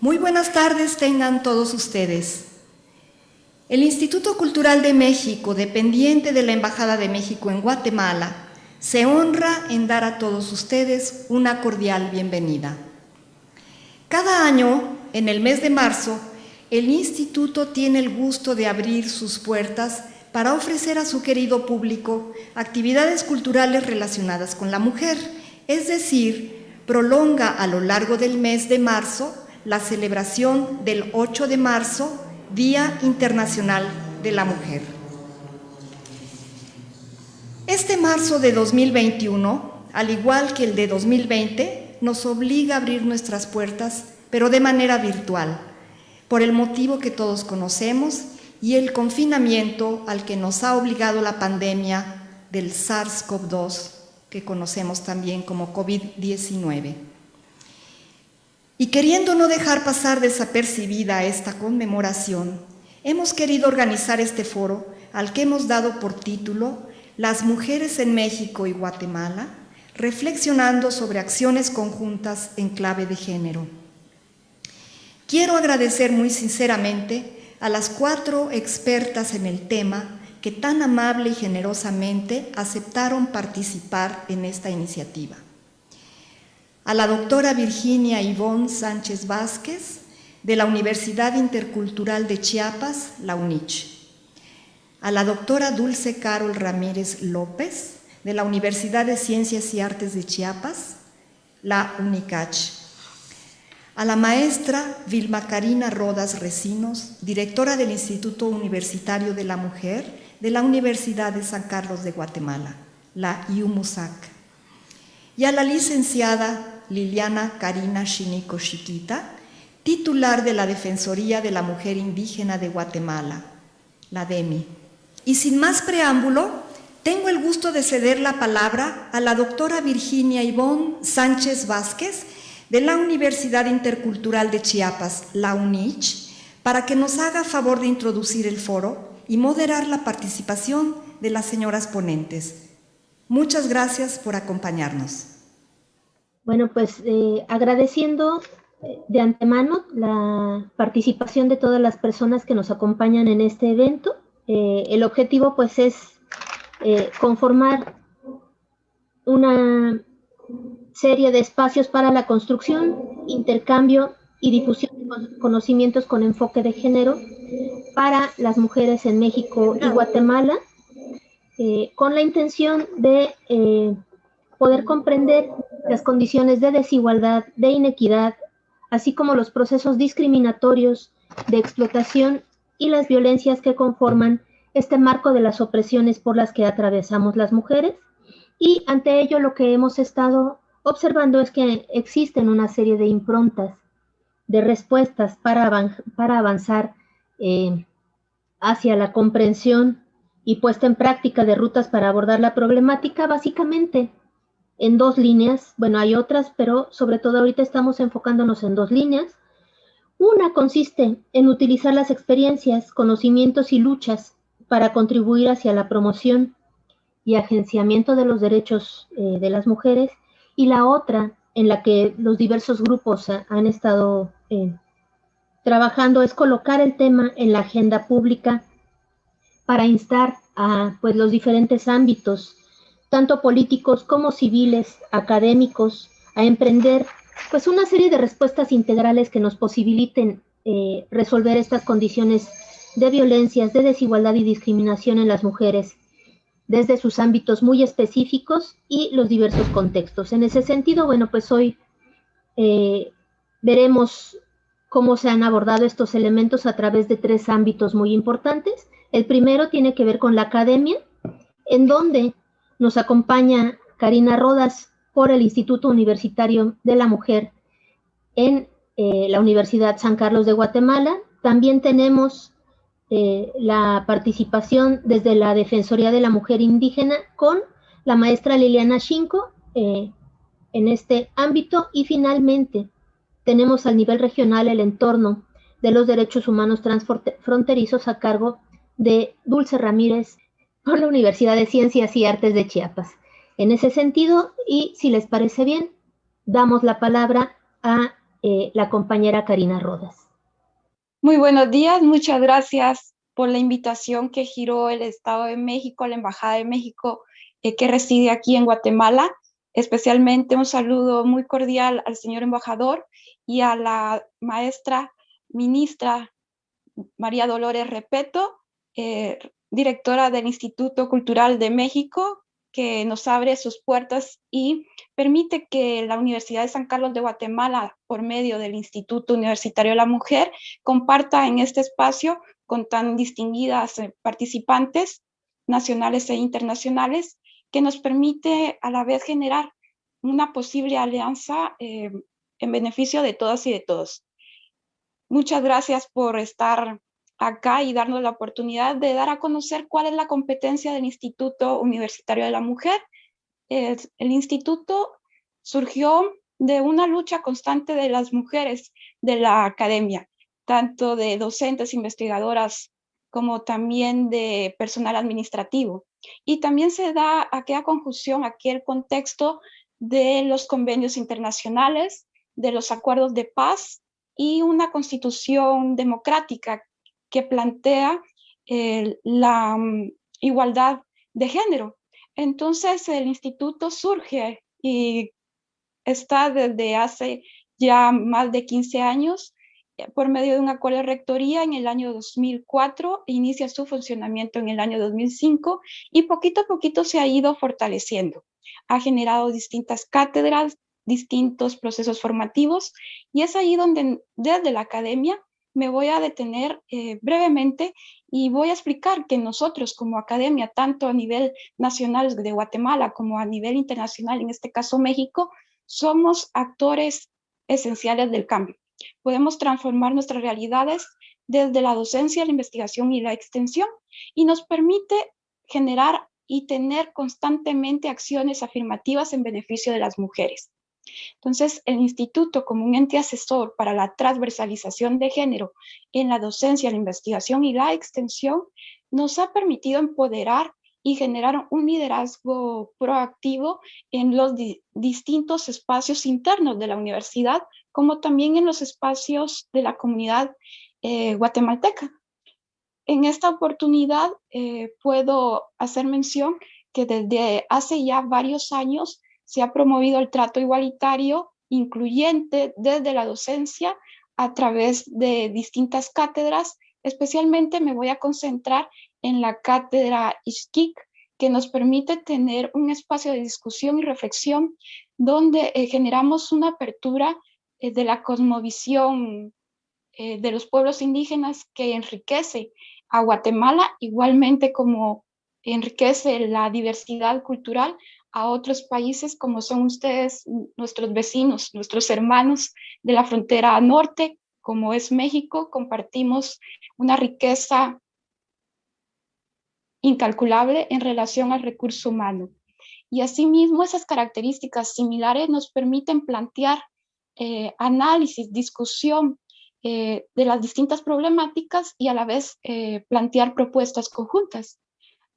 Muy buenas tardes tengan todos ustedes. El Instituto Cultural de México, dependiente de la Embajada de México en Guatemala, se honra en dar a todos ustedes una cordial bienvenida. Cada año, en el mes de marzo, el Instituto tiene el gusto de abrir sus puertas para ofrecer a su querido público actividades culturales relacionadas con la mujer, es decir, prolonga a lo largo del mes de marzo la celebración del 8 de marzo, Día Internacional de la Mujer. Este marzo de 2021, al igual que el de 2020, nos obliga a abrir nuestras puertas, pero de manera virtual, por el motivo que todos conocemos y el confinamiento al que nos ha obligado la pandemia del SARS-CoV-2, que conocemos también como COVID-19. Y queriendo no dejar pasar desapercibida esta conmemoración, hemos querido organizar este foro al que hemos dado por título Las mujeres en México y Guatemala, reflexionando sobre acciones conjuntas en clave de género. Quiero agradecer muy sinceramente a las 4 expertas en el tema que tan amable y generosamente aceptaron participar en esta iniciativa. A la doctora Virginia Ivonne Sánchez Vázquez, de la Universidad Intercultural de Chiapas, la UNICH. A la doctora Dulce Carol Ramírez López, de la Universidad de Ciencias y Artes de Chiapas, la UNICACH. A la maestra Vilma Karina Rodas Recinos, directora del Instituto Universitario de la Mujer, de la Universidad de San Carlos de Guatemala, la IUMUSAC. Y a la licenciada Liliana Karina Shinico Chiquita, titular de la Defensoría de la Mujer Indígena de Guatemala, la DEMI. Y sin más preámbulo, tengo el gusto de ceder la palabra a la doctora Virginia Ivonne Sánchez Vázquez, de la Universidad Intercultural de Chiapas, la UNICH, para que nos haga favor de introducir el foro y moderar la participación de las señoras ponentes. Muchas gracias por acompañarnos. Bueno, pues agradeciendo de antemano la participación de todas las personas que nos acompañan en este evento. El objetivo pues es conformar una serie de espacios para la construcción, intercambio y difusión de conocimientos con enfoque de género para las mujeres en México y Guatemala, con la intención de poder comprender las condiciones de desigualdad, de inequidad, así como los procesos discriminatorios de explotación y las violencias que conforman este marco de las opresiones por las que atravesamos las mujeres. Y ante ello lo que hemos estado observando es que existen una serie de improntas, de respuestas para avanzar hacia la comprensión y puesta en práctica de rutas para abordar la problemática, básicamente en 2 líneas. Bueno, hay otras, pero sobre todo ahorita estamos enfocándonos en 2 líneas. Una consiste en utilizar las experiencias, conocimientos y luchas para contribuir hacia la promoción y agenciamiento de los derechos de las mujeres, y la otra, en la que los diversos grupos han estado trabajando, es colocar el tema en la agenda pública para instar a pues, los diferentes ámbitos, tanto políticos como civiles, académicos, a emprender pues, una serie de respuestas integrales que nos posibiliten resolver estas condiciones de violencias, de desigualdad y discriminación en las mujeres, desde sus ámbitos muy específicos y los diversos contextos. En ese sentido, bueno, pues hoy veremos cómo se han abordado estos elementos a través de 3 ámbitos muy importantes. El primero tiene que ver con la academia, en donde nos acompaña Karina Rodas por el Instituto Universitario de la Mujer en la Universidad San Carlos de Guatemala. También tenemos la participación desde la Defensoría de la Mujer Indígena con la maestra Liliana Shinko en este ámbito. Y finalmente tenemos al nivel regional el entorno de los derechos humanos transfronterizos a cargo de Dulce Ramírez por la Universidad de Ciencias y Artes de Chiapas. En ese sentido, y si les parece bien, damos la palabra a la compañera Karina Rodas. Muy buenos días, muchas gracias por la invitación que giró el Estado de México, la Embajada de México que reside aquí en Guatemala. Especialmente un saludo muy cordial al señor embajador y a la maestra ministra María Dolores Repeto, directora del Instituto Cultural de México, que nos abre sus puertas y permite que la Universidad de San Carlos de Guatemala, por medio del Instituto Universitario de la Mujer, comparta en este espacio con tan distinguidas participantes nacionales e internacionales, que nos permite a la vez generar una posible alianza en beneficio de todas y de todos. Muchas gracias por estar acá y darnos la oportunidad de dar a conocer cuál es la competencia del Instituto Universitario de la Mujer. El instituto surgió de una lucha constante de las mujeres de la academia, tanto de docentes, investigadoras, como también de personal administrativo. Y también se da aquella conjunción, aquel contexto de los convenios internacionales, de los acuerdos de paz y una constitución democrática que plantea la igualdad de género. Entonces el instituto surge y está desde hace ya más de 15 años por medio de un acuerdo de rectoría en el año 2004, inicia su funcionamiento en el año 2005 y poquito a poquito se ha ido fortaleciendo. Ha generado distintas cátedras, distintos procesos formativos y es ahí donde desde la academia me voy a detener brevemente y voy a explicar que nosotros como academia, tanto a nivel nacional de Guatemala como a nivel internacional, en este caso México, somos actores esenciales del cambio. Podemos transformar nuestras realidades desde la docencia, la investigación y la extensión y nos permite generar y tener constantemente acciones afirmativas en beneficio de las mujeres. Entonces, el instituto como un ente asesor para la transversalización de género en la docencia, la investigación y la extensión nos ha permitido empoderar y generar un liderazgo proactivo en los distintos espacios internos de la universidad, como también en los espacios de la comunidad guatemalteca. En esta oportunidad puedo hacer mención que desde hace ya varios años se ha promovido el trato igualitario incluyente desde la docencia a través de distintas cátedras. Especialmente me voy a concentrar en la cátedra Ixquic, que nos permite tener un espacio de discusión y reflexión donde generamos una apertura de la cosmovisión de los pueblos indígenas que enriquece a Guatemala, igualmente como enriquece la diversidad cultural a otros países como son ustedes, nuestros vecinos, nuestros hermanos de la frontera norte, como es México. Compartimos una riqueza incalculable en relación al recurso humano. Y asimismo, esas características similares nos permiten plantear análisis, discusión de las distintas problemáticas y a la vez plantear propuestas conjuntas.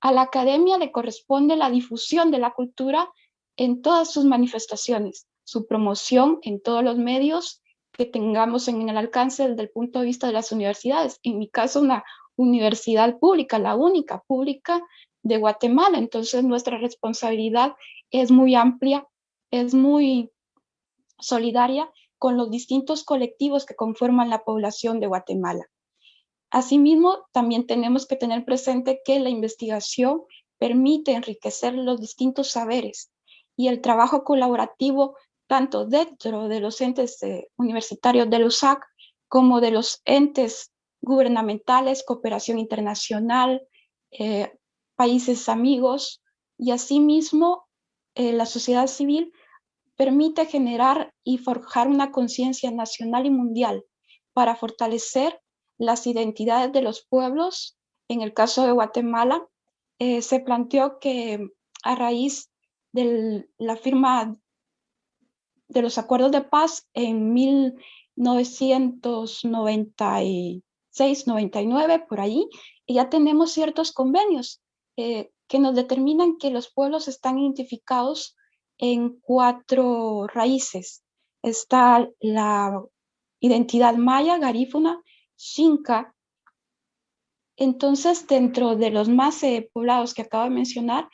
A la academia le corresponde la difusión de la cultura en todas sus manifestaciones, su promoción en todos los medios que tengamos en el alcance desde el punto de vista de las universidades. En mi caso, una universidad pública, la única pública de Guatemala. Entonces, nuestra responsabilidad es muy amplia, es muy solidaria con los distintos colectivos que conforman la población de Guatemala. Asimismo, también tenemos que tener presente que la investigación permite enriquecer los distintos saberes y el trabajo colaborativo tanto dentro de los entes universitarios del USAC como de los entes gubernamentales, cooperación internacional, países amigos y asimismo la sociedad civil permite generar y forjar una conciencia nacional y mundial para fortalecer las identidades de los pueblos. En el caso de Guatemala, se planteó que a raíz de la firma de los acuerdos de paz en 1996-99, por ahí, ya tenemos ciertos convenios que nos determinan que los pueblos están identificados en 4 raíces. está la identidad maya, garífuna, xinca. Entonces, dentro de los más poblados que acabo de mencionar,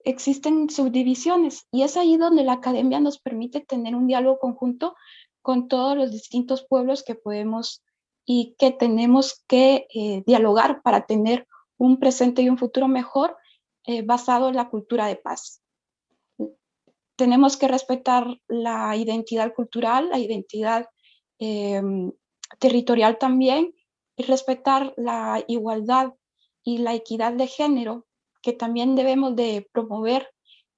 existen subdivisiones y es ahí donde la academia nos permite tener un diálogo conjunto con todos los distintos pueblos que podemos y que tenemos que dialogar para tener un presente y un futuro mejor basado en la cultura de paz. Tenemos que respetar la identidad cultural, la identidad territorial también, y respetar la igualdad y la equidad de género, que también debemos de promover,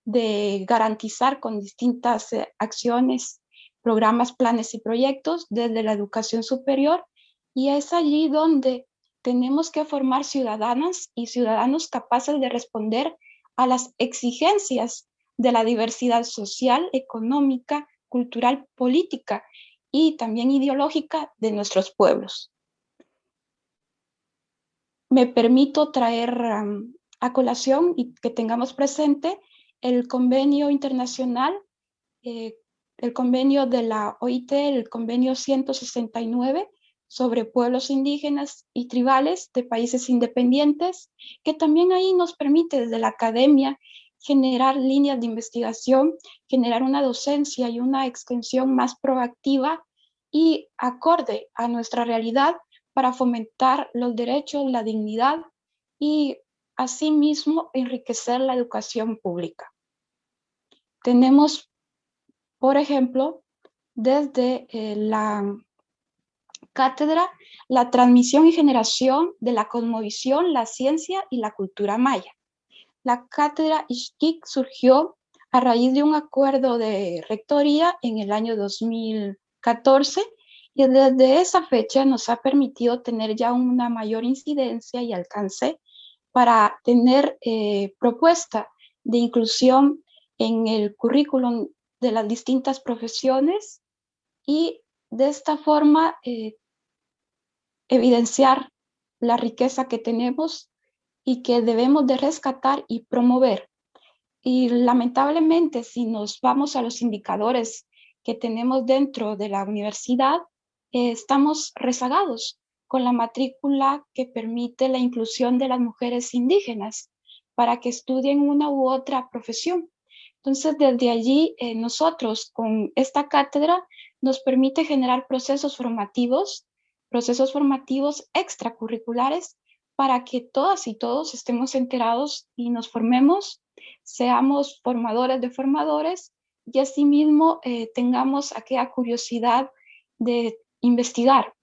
de garantizar con distintas acciones, programas, planes y proyectos desde la educación superior. Y es allí donde tenemos que formar ciudadanas y ciudadanos capaces de responder a las exigencias de la diversidad social, económica, cultural, política y también ideológica de nuestros pueblos. Me permito traer a colación y que tengamos presente el convenio internacional, el convenio de la OIT, el convenio 169 sobre pueblos indígenas y tribales de países independientes, que también ahí nos permite desde la academia generar líneas de investigación, generar una docencia y una extensión más proactiva y acorde a nuestra realidad para fomentar los derechos, la dignidad y asimismo enriquecer la educación pública. Tenemos, por ejemplo, desde la cátedra, la transmisión y generación de la cosmovisión, la ciencia y la cultura maya. La cátedra Ixquic surgió a raíz de un acuerdo de rectoría en el año 2014 y desde esa fecha nos ha permitido tener ya una mayor incidencia y alcance para tener propuesta de inclusión en el currículum de las distintas profesiones y de esta forma evidenciar la riqueza que tenemos y que debemos de rescatar y promover. Y lamentablemente, si nos vamos a los indicadores que tenemos dentro de la universidad, estamos rezagados con la matrícula que permite la inclusión de las mujeres indígenas para que estudien una u otra profesión. Entonces, desde allí, nosotros con esta cátedra nos permite generar procesos formativos extracurriculares para que todas y todos estemos enterados y nos formemos, seamos formadores de formadores y asimismo tengamos aquella curiosidad de investigar.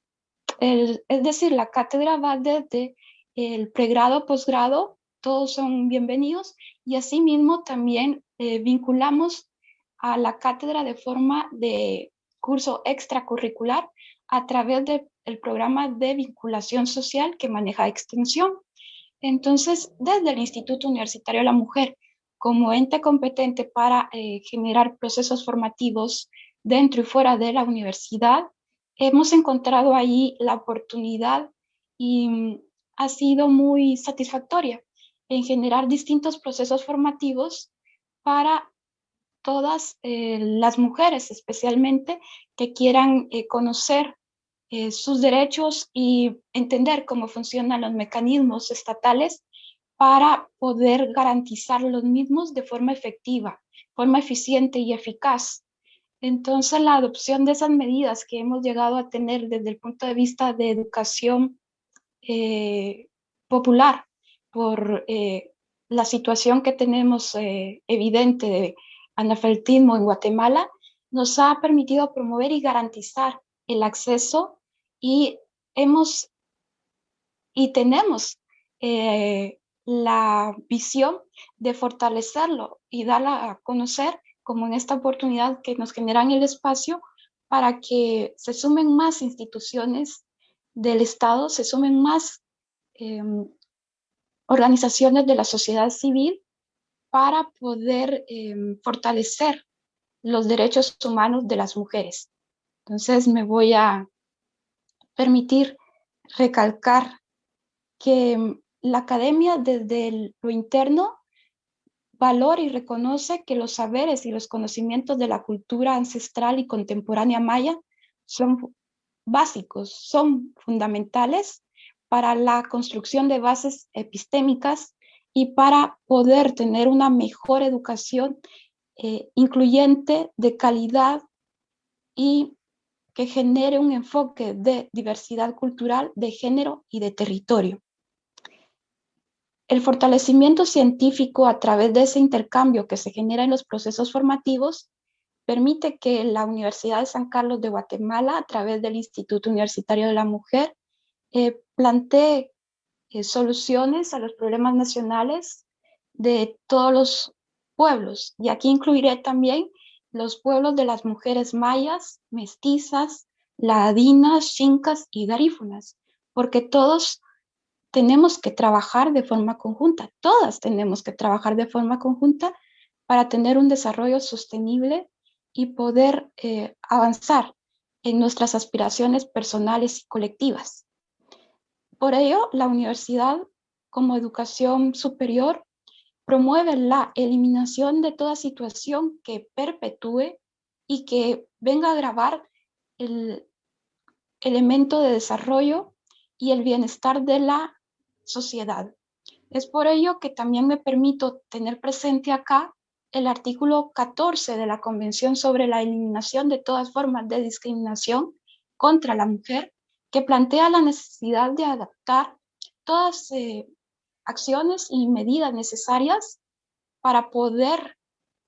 Es decir, la cátedra va desde el pregrado, posgrado, todos son bienvenidos y asimismo también vinculamos a la cátedra de forma de curso extracurricular a través del programa de vinculación social que maneja Extensión. Entonces, desde el Instituto Universitario de la Mujer, como ente competente para generar procesos formativos dentro y fuera de la universidad, hemos encontrado ahí la oportunidad y ha sido muy satisfactoria en generar distintos procesos formativos para todas las mujeres, especialmente que quieran conocer sus derechos y entender cómo funcionan los mecanismos estatales para poder garantizar los mismos de forma efectiva, forma eficiente y eficaz. Entonces, la adopción de esas medidas que hemos llegado a tener desde el punto de vista de educación popular, por la situación que tenemos evidente de analfabetismo en Guatemala, nos ha permitido promover y garantizar el acceso y tenemos la visión de fortalecerlo y darla a conocer como en esta oportunidad que nos generan el espacio para que se sumen más instituciones del Estado, se sumen más organizaciones de la sociedad civil para poder fortalecer los derechos humanos de las mujeres. Entonces me voy a permitir recalcar que la academia desde lo interno valora y reconoce que los saberes y los conocimientos de la cultura ancestral y contemporánea maya son básicos, son fundamentales para la construcción de bases epistémicas y para poder tener una mejor educación incluyente, de calidad y que genere un enfoque de diversidad cultural, de género y de territorio. El fortalecimiento científico a través de ese intercambio que se genera en los procesos formativos permite que la Universidad de San Carlos de Guatemala, a través del Instituto Universitario de la Mujer, plantee soluciones a los problemas nacionales de todos los pueblos. Y aquí incluiré también los pueblos de las mujeres mayas, mestizas, ladinas, xincas y garífunas, porque todos tenemos que trabajar de forma conjunta, todas tenemos que trabajar de forma conjunta para tener un desarrollo sostenible y poder avanzar en nuestras aspiraciones personales y colectivas. Por ello, la universidad, como educación superior, promueve la eliminación de toda situación que perpetúe y que venga a agravar el elemento de desarrollo y el bienestar de la sociedad. Es por ello que también me permito tener presente acá el artículo 14 de la Convención sobre la eliminación de todas formas de discriminación contra la mujer, que plantea la necesidad de adaptar todas acciones y medidas necesarias para poder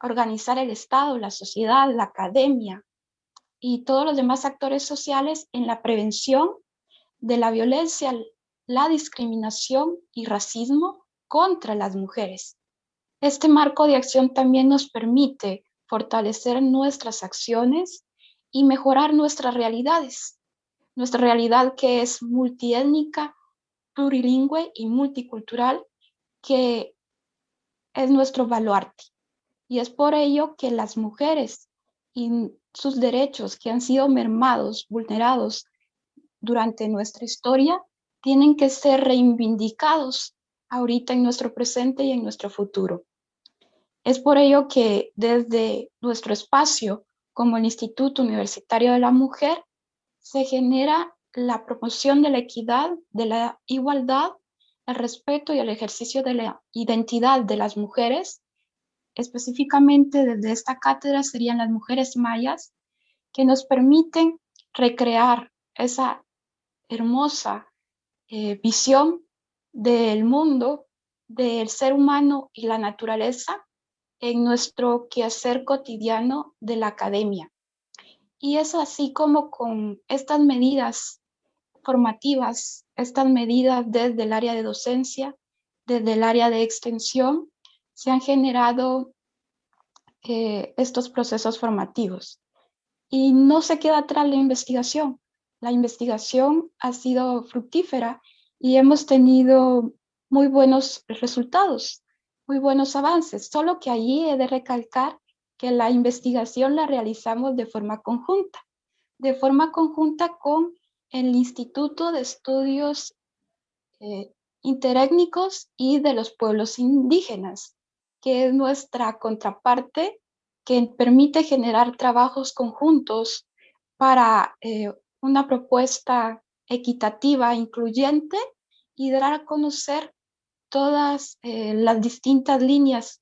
organizar el Estado, la sociedad, la academia y todos los demás actores sociales en la prevención de la violencia, la discriminación y racismo contra las mujeres. Este marco de acción también nos permite fortalecer nuestras acciones y mejorar nuestras realidades. Nuestra realidad que es multiétnica, plurilingüe y multicultural, que es nuestro baluarte. Y es por ello que las mujeres y sus derechos que han sido mermados, vulnerados durante nuestra historia, tienen que ser reivindicados ahorita en nuestro presente y en nuestro futuro. Es por ello que desde nuestro espacio, como el Instituto Universitario de la Mujer, se genera la promoción de la equidad, de la igualdad, el respeto y el ejercicio de la identidad de las mujeres. Específicamente desde esta cátedra serían las mujeres mayas, que nos permiten recrear esa hermosa visión del mundo, del ser humano y la naturaleza en nuestro quehacer cotidiano de la academia. Y es así como con estas medidas formativas, estas medidas desde el área de docencia, desde el área de extensión, se han generado estos procesos formativos. Y no se queda atrás la investigación. La investigación ha sido fructífera y hemos tenido muy buenos resultados, muy buenos avances, solo que allí he de recalcar que la investigación la realizamos de forma conjunta con el Instituto de Estudios Interétnicos y de los Pueblos Indígenas, que es nuestra contraparte que permite generar trabajos conjuntos para una propuesta equitativa, incluyente y dar a conocer todas las distintas líneas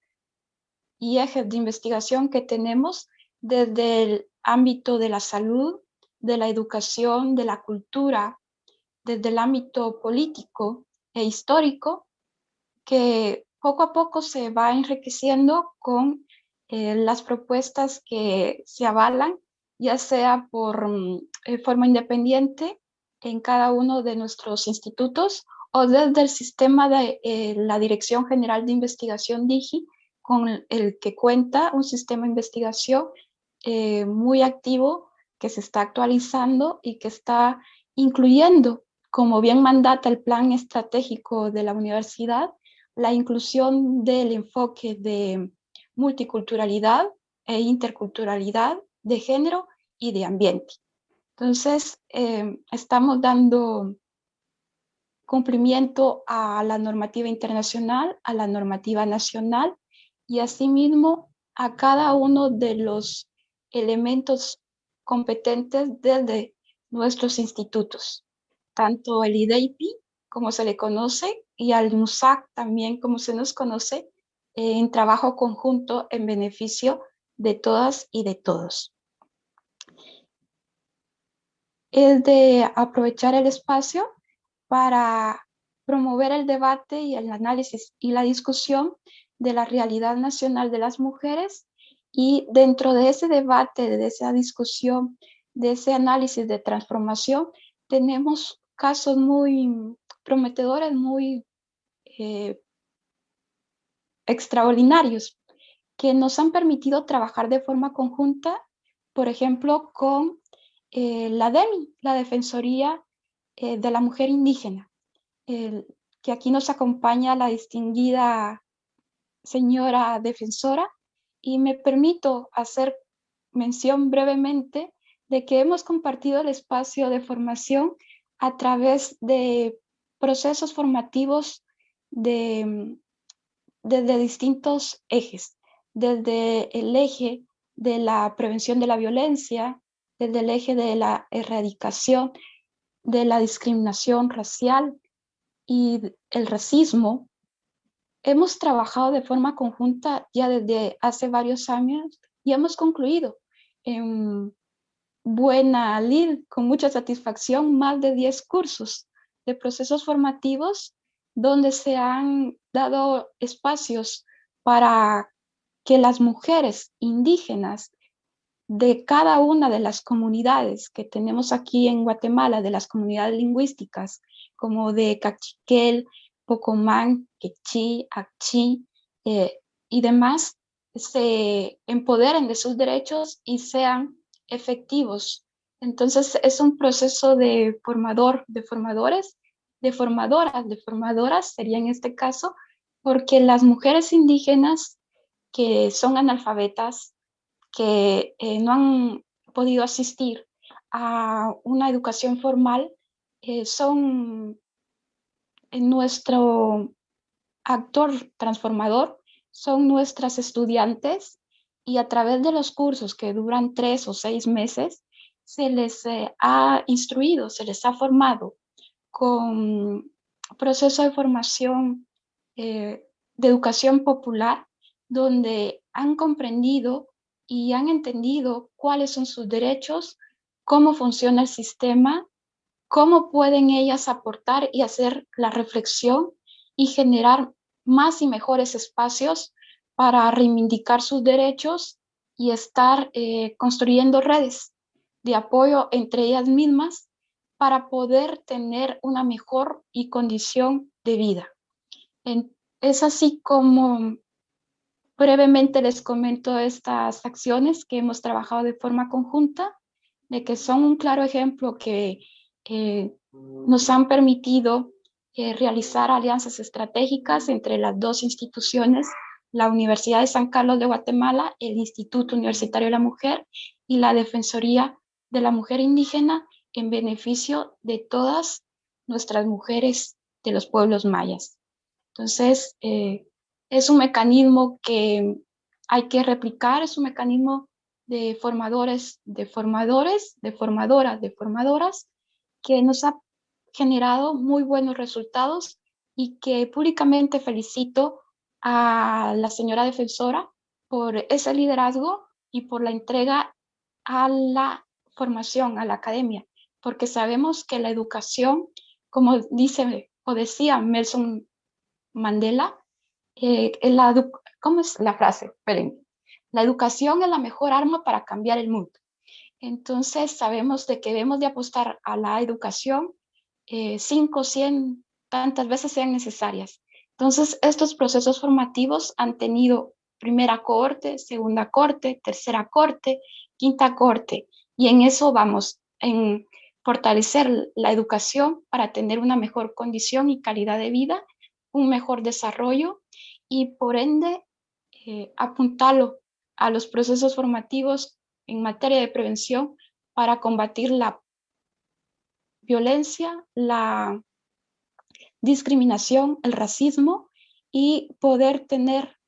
y ejes de investigación que tenemos desde el ámbito de la salud, de la educación, de la cultura, desde el ámbito político e histórico, que poco a poco se va enriqueciendo con las propuestas que se avalan, ya sea por forma independiente en cada uno de nuestros institutos o desde el sistema de la Dirección General de Investigación DIGI, con el que cuenta un sistema de investigación muy activo que se está actualizando y que está incluyendo, como bien mandata el plan estratégico de la universidad, la inclusión del enfoque de multiculturalidad e interculturalidad, de género y de ambiente. Entonces, estamos dando cumplimiento a la normativa internacional, a la normativa nacional y asimismo a cada uno de los elementos competentes desde nuestros institutos, tanto el IDEIPI, como se le conoce, y al MUSAC también, como se nos conoce, en trabajo conjunto en beneficio de todas y de todos. Es de aprovechar el espacio para promover el debate y el análisis y la discusión de la realidad nacional de las mujeres, y dentro de ese debate, de esa discusión, de ese análisis de transformación, tenemos casos muy prometedores, muy extraordinarios, que nos han permitido trabajar de forma conjunta, por ejemplo, con la DEMI, la Defensoría de la Mujer Indígena, que aquí nos acompaña la distinguida señora defensora, y me permito hacer mención brevemente de que hemos compartido el espacio de formación a través de procesos formativos desde distintos ejes, desde el eje de la prevención de la violencia, desde el eje de la erradicación de la discriminación racial y el racismo. Hemos trabajado de forma conjunta ya desde hace varios años y hemos concluido en buena lid, con mucha satisfacción, más de 10 cursos de procesos formativos donde se han dado espacios para que las mujeres indígenas de cada una de las comunidades que tenemos aquí en Guatemala, de las comunidades lingüísticas, como de Cachiquel, Pocomán, Quechí, Acchí y demás, se empoderen de sus derechos y sean efectivos. Entonces es un proceso de formador, de formadores, de formadoras sería en este caso, porque las mujeres indígenas que son analfabetas, que no han podido asistir a una educación formal, son nuestro actor transformador, son nuestras estudiantes, y a través de los cursos que duran 3 o 6 meses, se les ha instruido, se les ha formado con proceso de formación de educación popular, donde han comprendido y han entendido cuáles son sus derechos, cómo funciona el sistema, cómo pueden ellas aportar y hacer la reflexión y generar más y mejores espacios para reivindicar sus derechos y estar construyendo redes de apoyo entre ellas mismas para poder tener una mejor y condición de vida. Es así como brevemente les comento estas acciones que hemos trabajado de forma conjunta, de que son un claro ejemplo que nos han permitido realizar alianzas estratégicas entre las dos instituciones, la Universidad de San Carlos de Guatemala, el Instituto Universitario de la Mujer y la Defensoría de la Mujer Indígena, en beneficio de todas nuestras mujeres de los pueblos mayas. Entonces, es un mecanismo que hay que replicar, es un mecanismo de formadores, de formadores, de formadoras, de formadoras, que nos ha generado muy buenos resultados, y que públicamente felicito a la señora defensora por ese liderazgo y por la entrega a la formación, a la academia, porque sabemos que la educación, como dice o decía Nelson Mandela, ¿cómo es la frase? Esperen. La educación es la mejor arma para cambiar el mundo. Entonces sabemos de que debemos de apostar a la educación 5, 100, tantas veces sean necesarias. Entonces estos procesos formativos han tenido primera corte, segunda corte, tercera corte, quinta corte, y en eso vamos, en fortalecer la educación para tener una mejor condición y calidad de vida, un mejor desarrollo, y por ende apuntarlo a los procesos formativos en materia de prevención para combatir la violencia, la discriminación, el racismo, y poder tener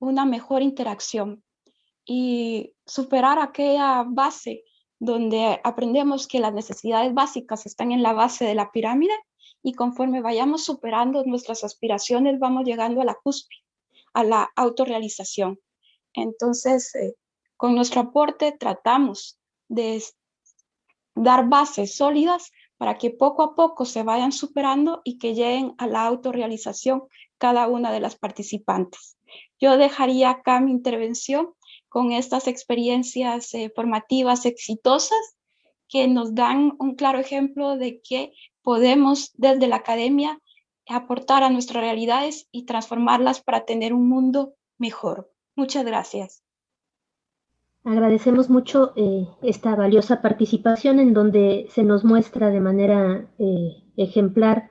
una mejor interacción y superar aquella base donde aprendemos que las necesidades básicas están en la base de la pirámide y conforme vayamos superando nuestras aspiraciones vamos llegando a la cúspide, a la autorrealización. Entonces, con nuestro aporte tratamos de dar bases sólidas para que poco a poco se vayan superando y que lleguen a la autorrealización cada una de las participantes. Yo dejaría acá mi intervención con estas experiencias formativas exitosas que nos dan un claro ejemplo de que podemos desde la academia aportar a nuestras realidades y transformarlas para tener un mundo mejor. Muchas gracias. Agradecemos mucho esta valiosa participación en donde se nos muestra de manera ejemplar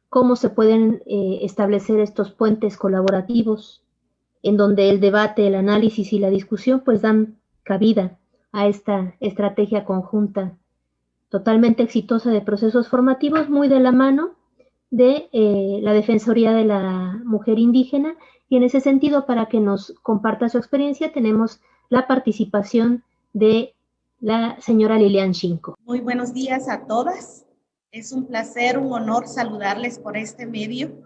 cómo se pueden establecer estos puentes colaborativos, en donde el debate, el análisis y la discusión pues dan cabida a esta estrategia conjunta totalmente exitosa de procesos formativos, muy de la mano de la Defensoría de la Mujer Indígena. Y en ese sentido, para que nos comparta su experiencia, tenemos la participación de la señora Lilian Xinco. Muy buenos días a todas. Es un placer, un honor saludarles por este medio.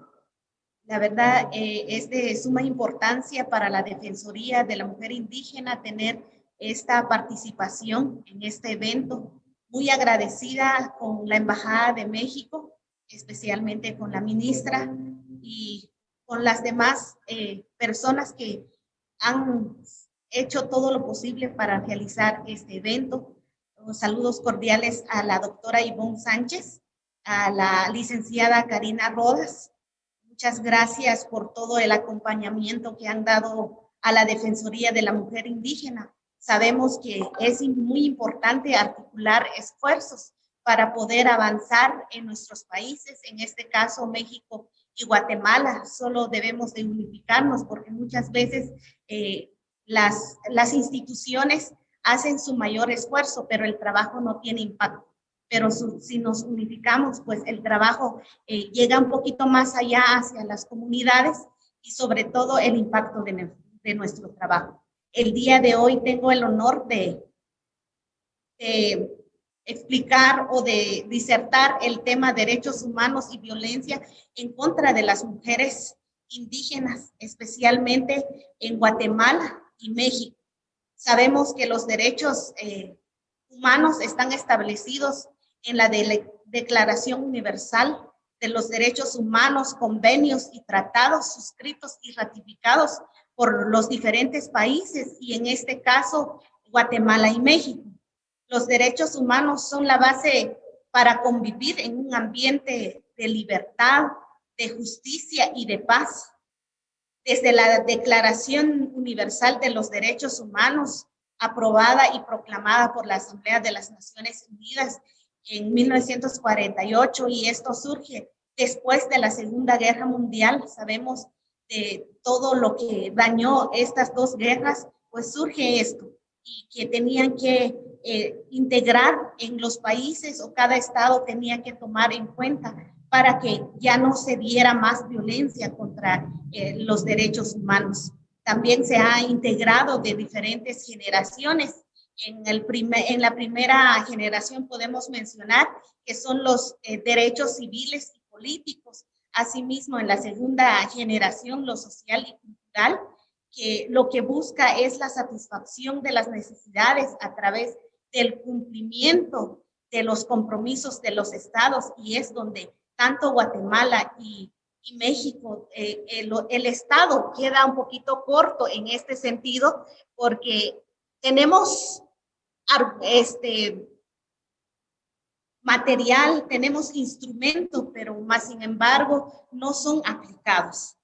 La verdad, es de suma importancia para la Defensoría de la Mujer Indígena tener esta participación en este evento. Muy agradecida con la Embajada de México, especialmente con la ministra y con las demás personas que han hecho todo lo posible para realizar este evento. Saludos cordiales a la doctora Ivonne Sánchez, a la licenciada Karina Rodas. Muchas gracias por todo el acompañamiento que han dado a la Defensoría de la Mujer Indígena. Sabemos que es muy importante articular esfuerzos para poder avanzar en nuestros países, en este caso México y Guatemala. Solo debemos de unificarnos porque muchas veces las instituciones hacen su mayor esfuerzo, pero el trabajo no tiene impacto. Pero si nos unificamos, pues el trabajo llega un poquito más allá hacia las comunidades y sobre todo el impacto de nuestro trabajo. El día de hoy tengo el honor de explicar o de disertar el tema derechos humanos y violencia en contra de las mujeres indígenas, especialmente en Guatemala y México. Sabemos que los derechos humanos están establecidos en la Declaración Universal de los Derechos Humanos, convenios y tratados suscritos y ratificados por los diferentes países y en este caso Guatemala y México. Los derechos humanos son la base para convivir en un ambiente de libertad, de justicia y de paz. Desde la Declaración Universal de los Derechos Humanos, aprobada y proclamada por la Asamblea de las Naciones Unidas en 1948, y esto surge después de la Segunda Guerra Mundial. Sabemos de todo lo que dañó estas dos guerras, pues surge esto, y que tenían que integrar en los países o cada estado tenía que tomar en cuenta para que ya no se diera más violencia contra los derechos humanos. También se ha integrado de diferentes generaciones. En la primera generación podemos mencionar que son los derechos civiles y políticos. Asimismo, en la segunda generación, lo social y cultural, que lo que busca es la satisfacción de las necesidades a través del cumplimiento de los compromisos de los estados, y es donde tanto Guatemala y México, el Estado queda un poquito corto en este sentido, porque tenemos material, tenemos instrumentos, pero más sin embargo no son aplicados.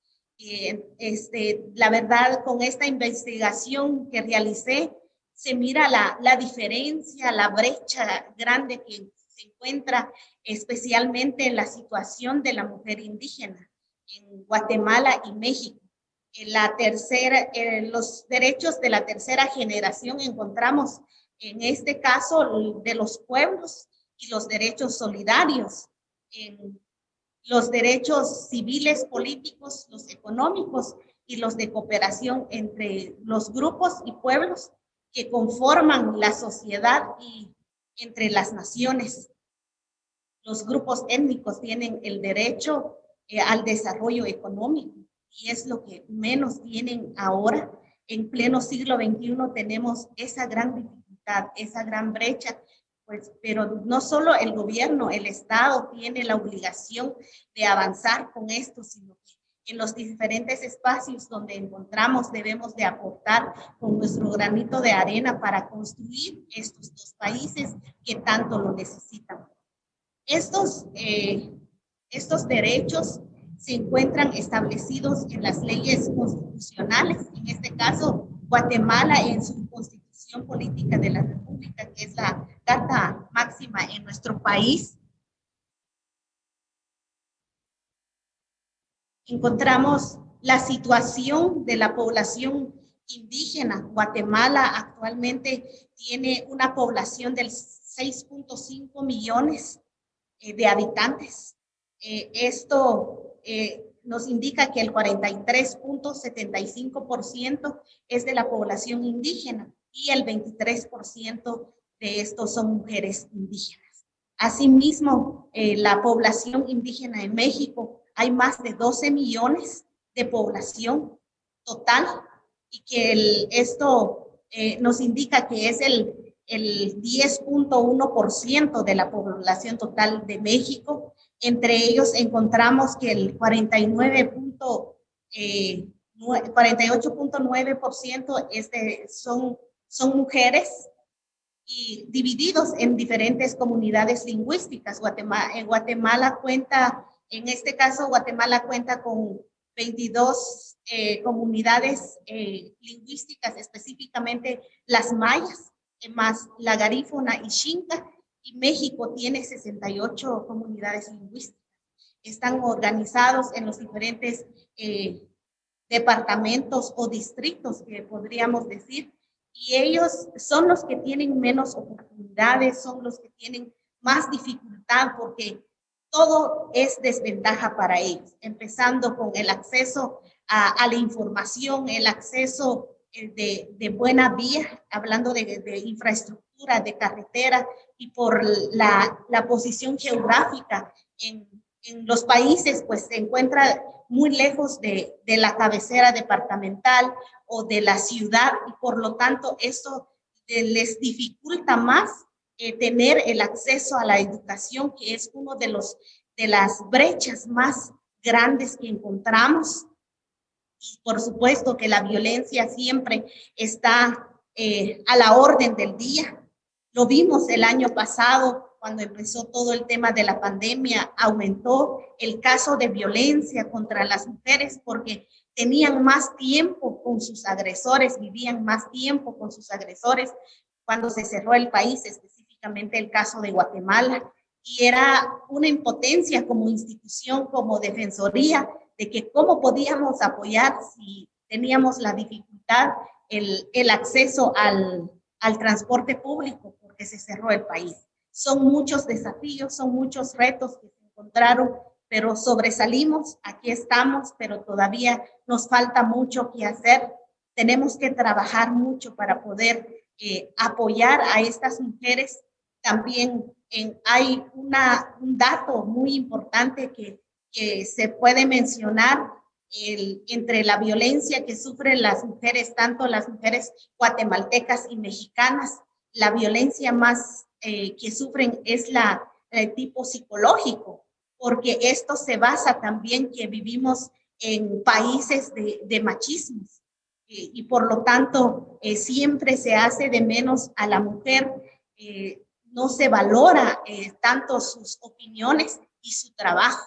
La verdad, con esta investigación que realicé, se mira la diferencia, la brecha grande que se encuentra especialmente en la situación de la mujer indígena en Guatemala y México. Los derechos de la tercera generación encontramos en este caso de los pueblos y los derechos solidarios, en los derechos civiles, políticos, los económicos y los de cooperación entre los grupos y pueblos que conforman la sociedad y entre las naciones. Los grupos étnicos tienen el derecho al desarrollo económico y es lo que menos tienen ahora. En pleno siglo XXI tenemos esa gran dificultad, esa gran brecha, pues, pero no solo el gobierno, el Estado tiene la obligación de avanzar con esto, sino que en los diferentes espacios donde encontramos debemos de aportar con nuestro granito de arena para construir estos dos países que tanto lo necesitan. Estos derechos se encuentran establecidos en las leyes constitucionales, en este caso Guatemala en su Constitución Política de la República, que es la carta máxima en nuestro país. Encontramos la situación de la población indígena. Guatemala actualmente tiene una población de 6.5 millones de habitantes. Esto nos indica que el 43.75% es de la población indígena y el 23% de estos son mujeres indígenas. Asimismo, la población indígena en México, hay más de 12 millones de población total y que esto nos indica que es el 10.1% de la población total de México. Entre ellos encontramos que el 48.9% son mujeres y divididos en diferentes comunidades lingüísticas. Guatemala cuenta, en este caso, Guatemala cuenta con 22 comunidades lingüísticas, específicamente las mayas, más la garífuna y xinca, y México tiene 68 comunidades lingüísticas. Están organizados en los diferentes departamentos o distritos, que podríamos decir, y ellos son los que tienen menos oportunidades, son los que tienen más dificultad, porque todo es desventaja para ellos, empezando con el acceso a la información, el acceso de buena vía, hablando de infraestructura, de carretera, y por la posición geográfica en los países, pues se encuentra muy lejos de la cabecera departamental o de la ciudad, y por lo tanto esto les dificulta más tener el acceso a la educación, que es uno de las brechas más grandes que encontramos. Y por supuesto que la violencia siempre está a la orden del día. Lo vimos el año pasado cuando empezó todo el tema de la pandemia, aumentó el caso de violencia contra las mujeres porque tenían más tiempo con sus agresores, vivían más tiempo con sus agresores cuando se cerró el país, específicamente el caso de Guatemala. Y era una impotencia como institución, como defensoría, de que cómo podíamos apoyar si teníamos la dificultad, el acceso al transporte público, porque se cerró el país. Son muchos desafíos, son muchos retos que se encontraron, pero sobresalimos, aquí estamos, pero todavía nos falta mucho que hacer. Tenemos que trabajar mucho para poder apoyar a estas mujeres. También hay un dato muy importante que se puede mencionar entre la violencia que sufren las mujeres, tanto las mujeres guatemaltecas y mexicanas. La violencia más que sufren es la tipo psicológico, porque esto se basa también que vivimos en países de machismos y por lo tanto siempre se hace de menos a la mujer, no se valora tanto sus opiniones y su trabajo.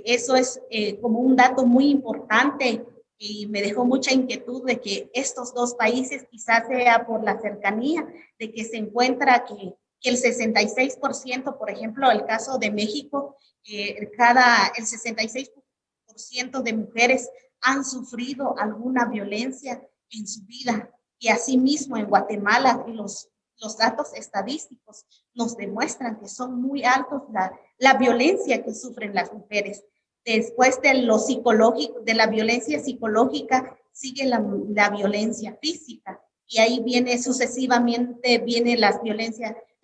Eso es como un dato muy importante y me dejó mucha inquietud de que estos dos países, quizás sea por la cercanía, de que se encuentra que el 66%, por ejemplo, el caso de México, el 66% de mujeres han sufrido alguna violencia en su vida. Y asimismo en Guatemala, los datos estadísticos nos demuestran que son muy altos la violencia que sufren las mujeres. Después de lo psicológico, de la violencia psicológica, sigue la violencia física. Y ahí viene sucesivamente, viene la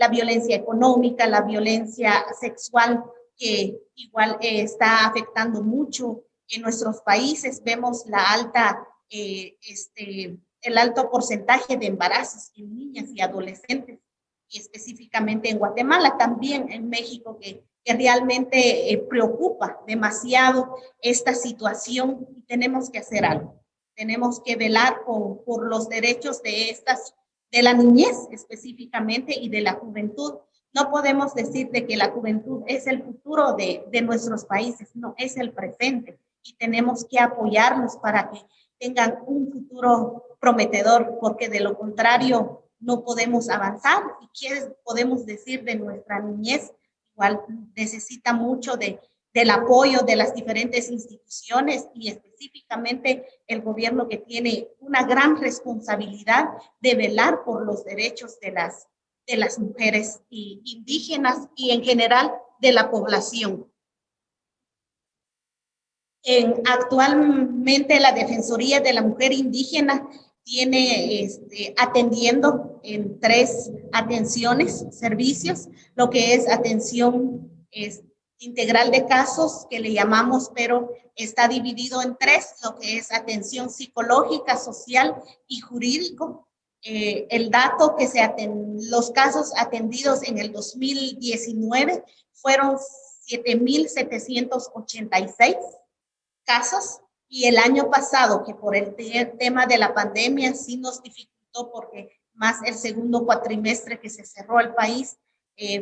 violencia económica, la violencia sexual, que igual está afectando mucho en nuestros países. Vemos el alto porcentaje de embarazos en niñas y adolescentes, y específicamente en Guatemala, también en México, que realmente preocupa demasiado esta situación, y tenemos que hacer algo. Tenemos que velar por los derechos de la niñez específicamente y de la juventud. No podemos decir de que la juventud es el futuro de nuestros países, no, es el presente, y tenemos que apoyarlos para que tengan un futuro prometedor, porque de lo contrario no podemos avanzar. ¿Y qué podemos decir de nuestra niñez? Igual necesita mucho del apoyo de las diferentes instituciones, y específicamente el gobierno, que tiene una gran responsabilidad de velar por los derechos de las mujeres indígenas y en general de la población. Actualmente la Defensoría de la Mujer Indígena tiene atendiendo en 3 servicios, lo que es atención integral de casos, que le llamamos, pero está dividido en 3, lo que es atención psicológica, social y jurídico. El dato que los casos atendidos en el 2019 fueron 7,786 casos, y el año pasado, que por el tema de la pandemia sí nos dificultó, porque más el segundo cuatrimestre que se cerró el país,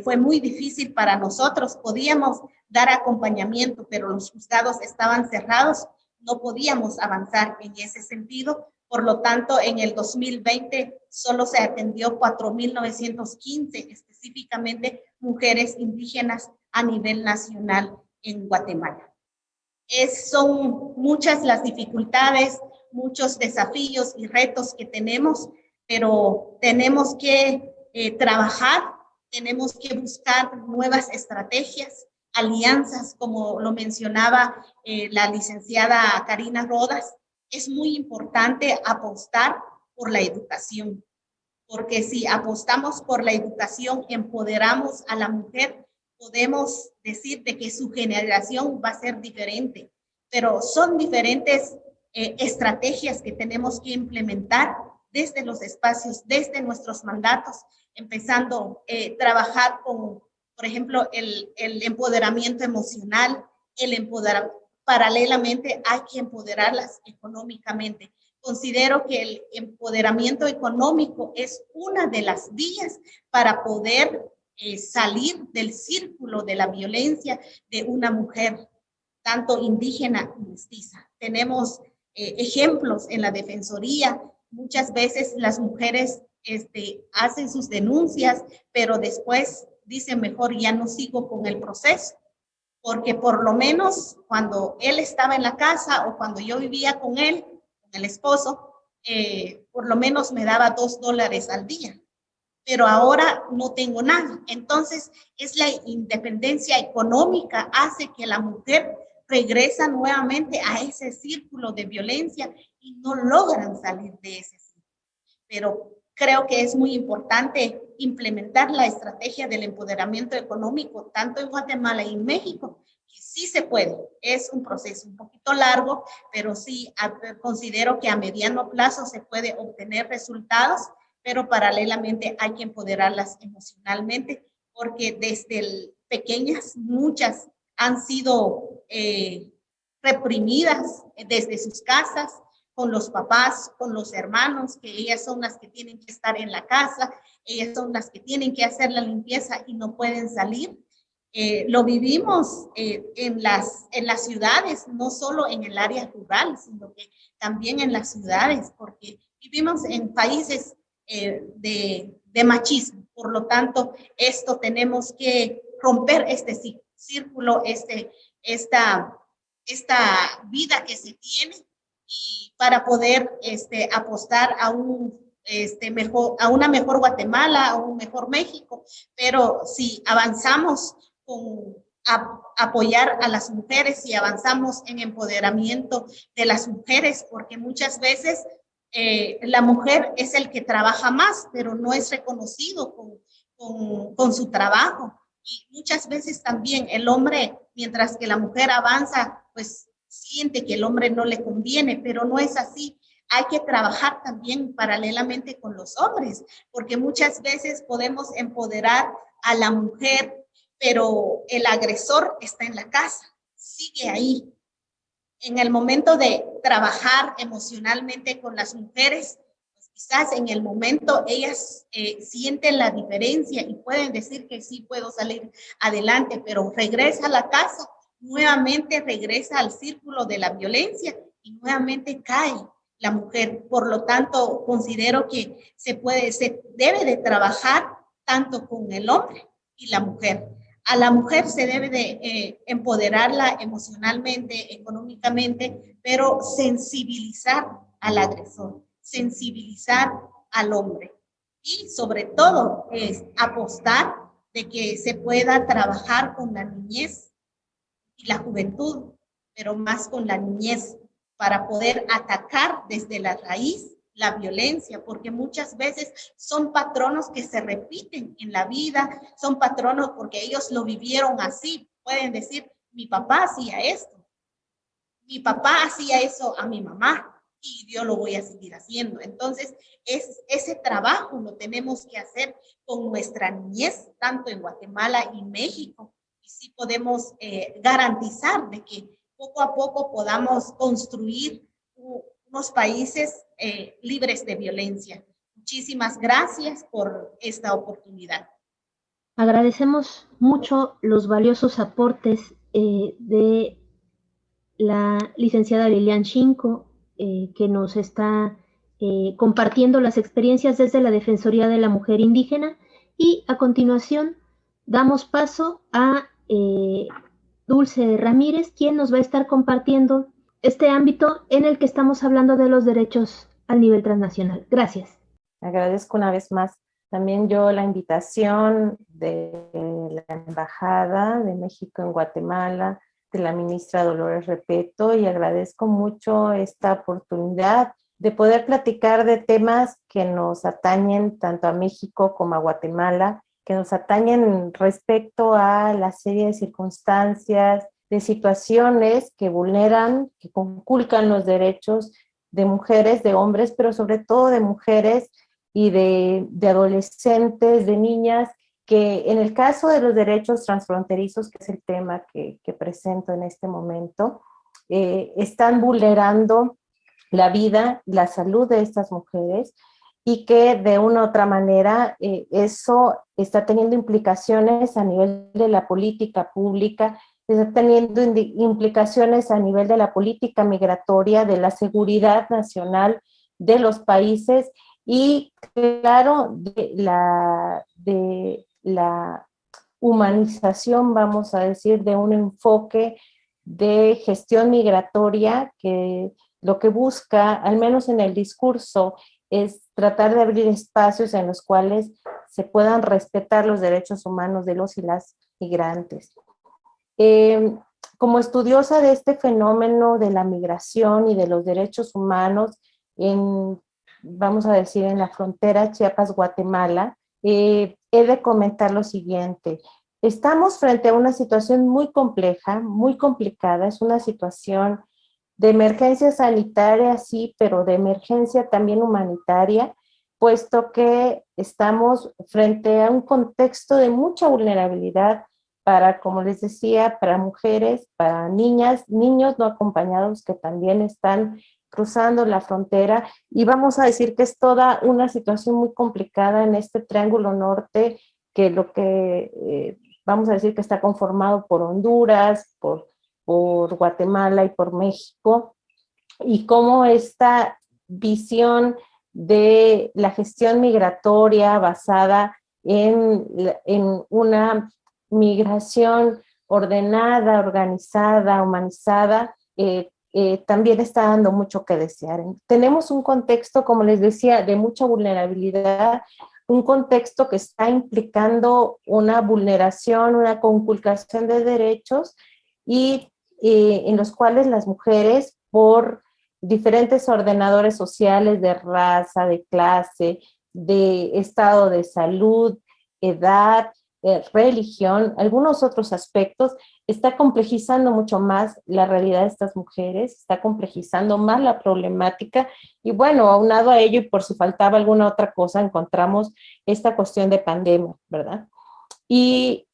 fue muy difícil para nosotros. Podíamos dar acompañamiento, pero los juzgados estaban cerrados, no podíamos avanzar en ese sentido. Por lo tanto, en el 2020 solo se atendió 4,915, específicamente mujeres indígenas a nivel nacional en Guatemala. Son muchas las dificultades, muchos desafíos y retos que tenemos, pero tenemos que trabajar, tenemos que buscar nuevas estrategias, alianzas, como lo mencionaba la licenciada Karina Rodas. Es muy importante apostar por la educación, porque si apostamos por la educación, empoderamos a la mujer, podemos decir de que su generación va a ser diferente, pero son diferentes estrategias que tenemos que implementar desde los espacios, desde nuestros mandatos, empezando a trabajar con, por ejemplo, el empoderamiento emocional, paralelamente hay que empoderarlas económicamente. Considero que el empoderamiento económico es una de las vías para poder salir del círculo de la violencia de una mujer, tanto indígena y mestiza. Tenemos ejemplos en la Defensoría. Muchas veces las mujeres hacen sus denuncias, pero después dicen, mejor ya no sigo con el proceso, porque por lo menos cuando él estaba en la casa o cuando yo vivía con él, con el esposo, por lo menos me daba $2 al día, pero ahora no tengo nada. Entonces, es la independencia económica hace que la mujer regresa nuevamente a ese círculo de violencia y no logran salir de ese círculo. Pero creo que es muy importante implementar la estrategia del empoderamiento económico, tanto en Guatemala y en México, que sí se puede. Es un proceso un poquito largo, pero sí considero que a mediano plazo se puede obtener resultados, pero paralelamente hay que empoderarlas emocionalmente, porque desde pequeñas muchas han sido reprimidas desde sus casas, con los papás, con los hermanos, que ellas son las que tienen que estar en la casa, ellas son las que tienen que hacer la limpieza y no pueden salir. Lo vivimos en las ciudades, no solo en el área rural, sino que también en las ciudades, porque vivimos en países de machismo. Por lo tanto, esto tenemos que romper este círculo, esta vida que se tiene, y para poder apostar a una mejor Guatemala, a un mejor México. Pero si avanzamos con apoyar a las mujeres y avanzamos en empoderamiento de las mujeres, porque muchas veces la mujer es el que trabaja más, pero no es reconocido con su trabajo. Y muchas veces también el hombre, mientras que la mujer avanza, pues siente que el hombre no le conviene, pero no es así. Hay que trabajar también paralelamente con los hombres, porque muchas veces podemos empoderar a la mujer, pero el agresor está en la casa, sigue ahí. En el momento de trabajar emocionalmente con las mujeres, pues quizás en el momento ellas sienten la diferencia y pueden decir que sí puedo salir adelante, pero regresa a la casa, nuevamente regresa al círculo de la violencia y nuevamente cae la mujer. Por lo tanto, considero que se debe de trabajar tanto con el hombre y la mujer. A la mujer se debe de empoderarla emocionalmente, económicamente, pero sensibilizar al agresor, sensibilizar al hombre. Y sobre todo es apostar de que se pueda trabajar con la niñez y la juventud, pero más con la niñez, para poder atacar desde la raíz la violencia, porque muchas veces son patronos que se repiten en la vida, son patronos porque ellos lo vivieron así. Pueden decir, mi papá hacía esto, mi papá hacía eso a mi mamá y yo lo voy a seguir haciendo. Entonces, ese trabajo lo tenemos que hacer con nuestra niñez, tanto en Guatemala y México, y sí podemos garantizar de que poco a poco podamos construir unos países libres de violencia. Muchísimas gracias por esta oportunidad. Agradecemos mucho los valiosos aportes de la licenciada Lilian Chinco, que nos está compartiendo las experiencias desde la Defensoría de la Mujer Indígena. Y a continuación damos paso a Dulce Ramírez, quien nos va a estar compartiendo este ámbito en el que estamos hablando de los derechos a nivel transnacional. Gracias. Agradezco una vez más también yo la invitación de la Embajada de México en Guatemala, de la ministra Dolores Repeto, y agradezco mucho esta oportunidad de poder platicar de temas que nos atañen tanto a México como a Guatemala, que nos atañen respecto a la serie de circunstancias, de situaciones que vulneran, que conculcan los derechos de mujeres, de hombres, pero sobre todo de mujeres y de adolescentes, de niñas, que en el caso de los derechos transfronterizos, que es el tema que presento en este momento, están vulnerando la vida, la salud de estas mujeres, y que de una u otra manera eso está teniendo implicaciones a nivel de la política pública, está teniendo implicaciones a nivel de la política migratoria, de la seguridad nacional de los países y, claro, de la humanización, vamos a decir, de un enfoque de gestión migratoria que lo que busca, al menos en el discurso, es tratar de abrir espacios en los cuales se puedan respetar los derechos humanos de los y las migrantes. Como estudiosa de este fenómeno de la migración y de los derechos humanos vamos a decir, en la frontera Chiapas-Guatemala, he de comentar lo siguiente. Estamos frente a una situación muy compleja, muy complicada. Es una situación de emergencia sanitaria, sí, pero de emergencia también humanitaria, puesto que estamos frente a un contexto de mucha vulnerabilidad para, como les decía, para mujeres, para niñas, niños no acompañados que también están cruzando la frontera, y vamos a decir que es toda una situación muy complicada en este triángulo norte, que vamos a decir que está conformado por Honduras, por Guatemala y por México, y cómo esta visión de la gestión migratoria basada en una migración ordenada, organizada, humanizada, también está dando mucho que desear. Tenemos un contexto, como les decía, de mucha vulnerabilidad un contexto que está implicando una vulneración, una conculcación de derechos y en los cuales las mujeres, por diferentes ordenadores sociales de raza, de clase, de estado de salud, edad, religión, algunos otros aspectos, está complejizando mucho más la realidad de estas mujeres, está complejizando más la problemática y bueno, aunado a ello y por si faltaba alguna otra cosa, encontramos esta cuestión de pandemia, ¿verdad? Y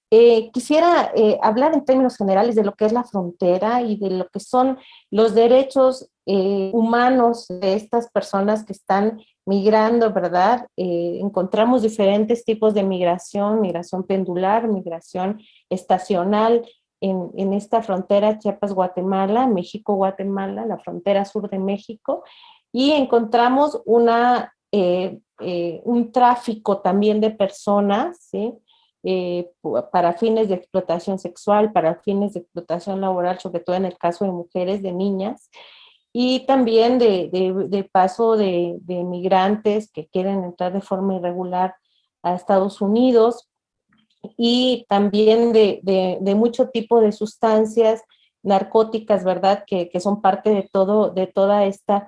quisiera hablar en términos generales de lo que es la frontera y de lo que son los derechos humanos de estas personas que están migrando, ¿verdad? Encontramos diferentes tipos de migración, migración pendular, migración estacional en esta frontera Chiapas-Guatemala, México-Guatemala, la frontera sur de México, y encontramos un tráfico también de personas, ¿sí? Para fines de explotación sexual, para fines de explotación laboral, sobre todo en el caso de mujeres, de niñas, y también de paso de migrantes que quieren entrar de forma irregular a Estados Unidos, y también de mucho tipo de sustancias narcóticas, ¿verdad? Que son parte de toda esta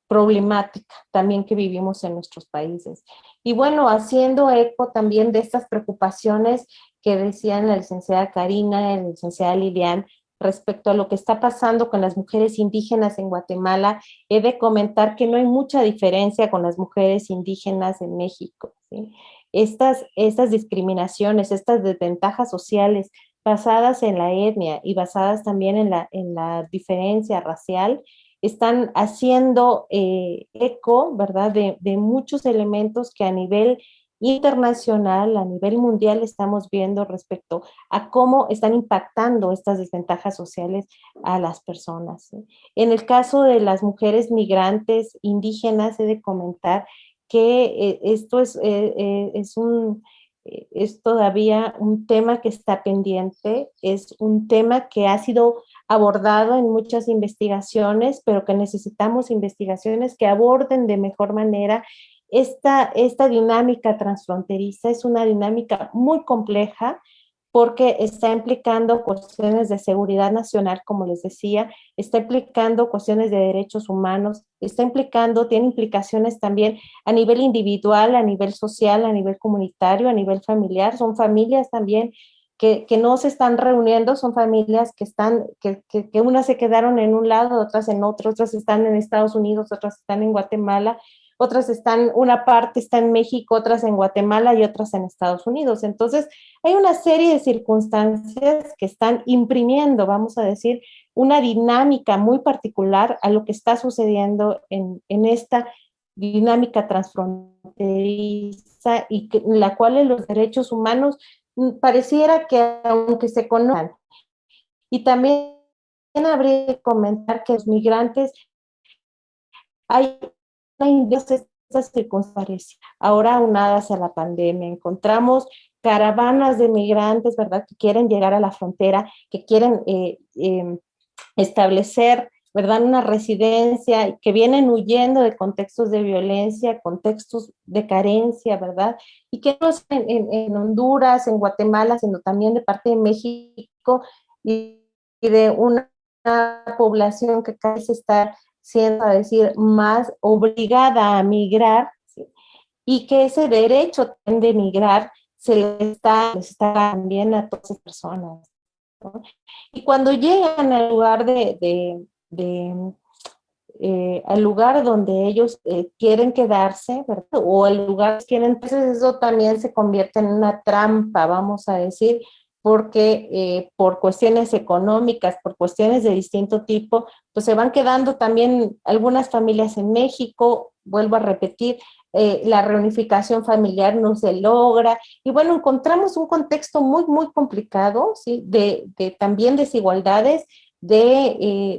problemática también que vivimos en nuestros países. Y bueno, haciendo eco también de estas preocupaciones que decían la licenciada Karina, la licenciada Lilian, respecto a lo que está pasando con las mujeres indígenas en Guatemala, he de comentar que no hay mucha diferencia con las mujeres indígenas en México, ¿sí? Estas discriminaciones, estas desventajas sociales basadas en la etnia y basadas también en la diferencia racial, están haciendo eco, ¿verdad?, de muchos elementos que a nivel internacional, a nivel mundial, estamos viendo respecto a cómo están impactando estas desventajas sociales a las personas, ¿sí? En el caso de las mujeres migrantes indígenas, he de comentar que esto es todavía un tema que está pendiente, es un tema que ha sido abordado en muchas investigaciones, pero que necesitamos investigaciones que aborden de mejor manera esta dinámica transfronteriza. Es una dinámica muy compleja porque está implicando cuestiones de seguridad nacional, como les decía, está implicando cuestiones de derechos humanos, tiene implicaciones también a nivel individual, a nivel social, a nivel comunitario, a nivel familiar. Son familias también que no se están reuniendo, son familias que unas se quedaron en un lado, otras en otro, otras están en Estados Unidos, otras están en Guatemala, una parte está en México, otras en Guatemala y otras en Estados Unidos. Entonces, hay una serie de circunstancias que están imprimiendo, vamos a decir, una dinámica muy particular a lo que está sucediendo en esta dinámica transfronteriza y en la cual los derechos humanos pareciera que aunque se conozcan. Y también habría que comentar que los migrantes hay estas circunstancias, ahora aunadas a la pandemia, encontramos caravanas de migrantes, ¿verdad?, que quieren llegar a la frontera, que quieren establecer, ¿verdad?, una residencia, que vienen huyendo de contextos de violencia, contextos de carencia, ¿verdad?, y que no es en Honduras, en Guatemala, sino también de parte de México y de una población que cada vez está siendo, a decir, más obligada a migrar, ¿sí?, y que ese derecho de migrar les está también a todas esas personas, ¿no? Y cuando llegan al lugar al lugar donde ellos quieren quedarse, ¿verdad?, o el lugar que quieren, entonces eso también se convierte en una trampa, vamos a decir, porque por cuestiones económicas, por cuestiones de distinto tipo, pues se van quedando también algunas familias en México. Vuelvo a repetir, la reunificación familiar no se logra, y bueno, encontramos un contexto muy, muy complicado, ¿sí?, de también desigualdades, de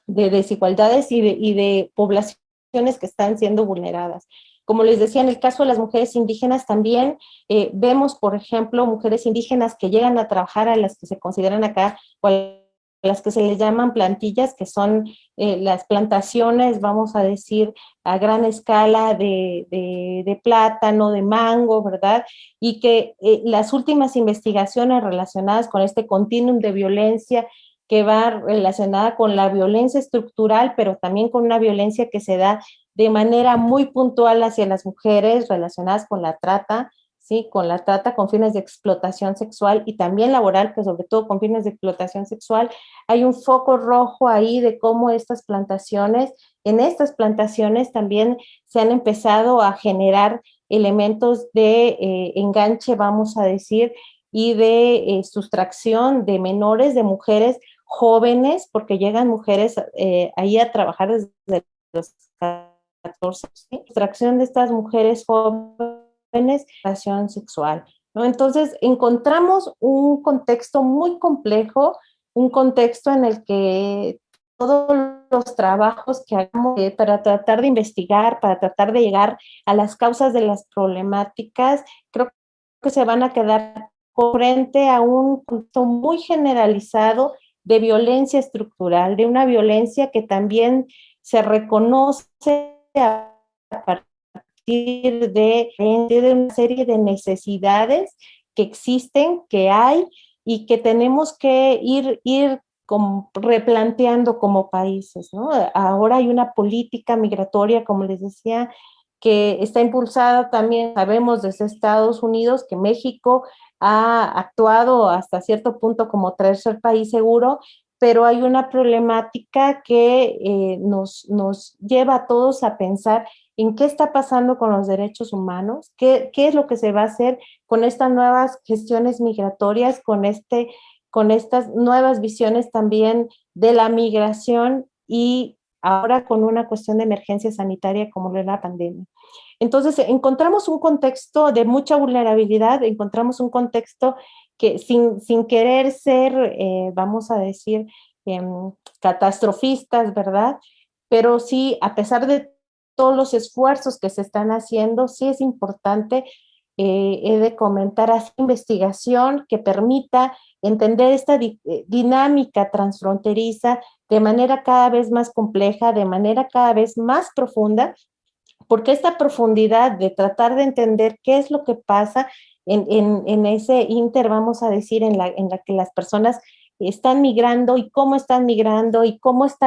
desigualdades y de poblaciones que están siendo vulneradas. Como les decía, en el caso de las mujeres indígenas también vemos, por ejemplo, mujeres indígenas que llegan a trabajar, a las que se consideran acá las que se les llaman plantillas, que son las plantaciones, vamos a decir, a gran escala de plátano, de mango, ¿verdad? Y que las últimas investigaciones relacionadas con este continuum de violencia que va relacionada con la violencia estructural, pero también con una violencia que se da de manera muy puntual hacia las mujeres relacionadas con la trata, ¿sí? Con la trata con fines de explotación sexual y también laboral, pero sobre todo con fines de explotación sexual. Hay un foco rojo ahí de cómo en estas plantaciones también se han empezado a generar elementos de enganche, vamos a decir, y de sustracción de menores, de mujeres jóvenes, porque llegan mujeres ahí a trabajar desde los 14, ¿sí? Sustracción de estas mujeres jóvenes, relación sexual, ¿no? Entonces, encontramos un contexto muy complejo, un contexto en el que todos los trabajos que hagamos para tratar de investigar, para tratar de llegar a las causas de las problemáticas, creo que se van a quedar frente a un punto muy generalizado de violencia estructural, de una violencia que también se reconoce a partir de una serie de necesidades que existen, que hay y que tenemos que ir replanteando como países, ¿no? Ahora hay una política migratoria, como les decía, que está impulsada también, sabemos desde Estados Unidos, que México ha actuado hasta cierto punto como tercer país seguro, pero hay una problemática que nos lleva a todos a pensar en qué está pasando con los derechos humanos, qué es lo que se va a hacer con estas nuevas gestiones migratorias, con estas nuevas visiones también de la migración y ahora con una cuestión de emergencia sanitaria como lo es la pandemia. Entonces, encontramos un contexto de mucha vulnerabilidad, encontramos un contexto que sin querer ser, vamos a decir, catastrofistas, ¿verdad? Pero sí, a pesar de todos los esfuerzos que se están haciendo, sí es importante, he de comentar, hacer investigación que permita entender esta dinámica transfronteriza de manera cada vez más compleja, de manera cada vez más profunda, porque esta profundidad de tratar de entender qué es lo que pasa en ese inter, vamos a decir, en la que las personas están migrando y cómo está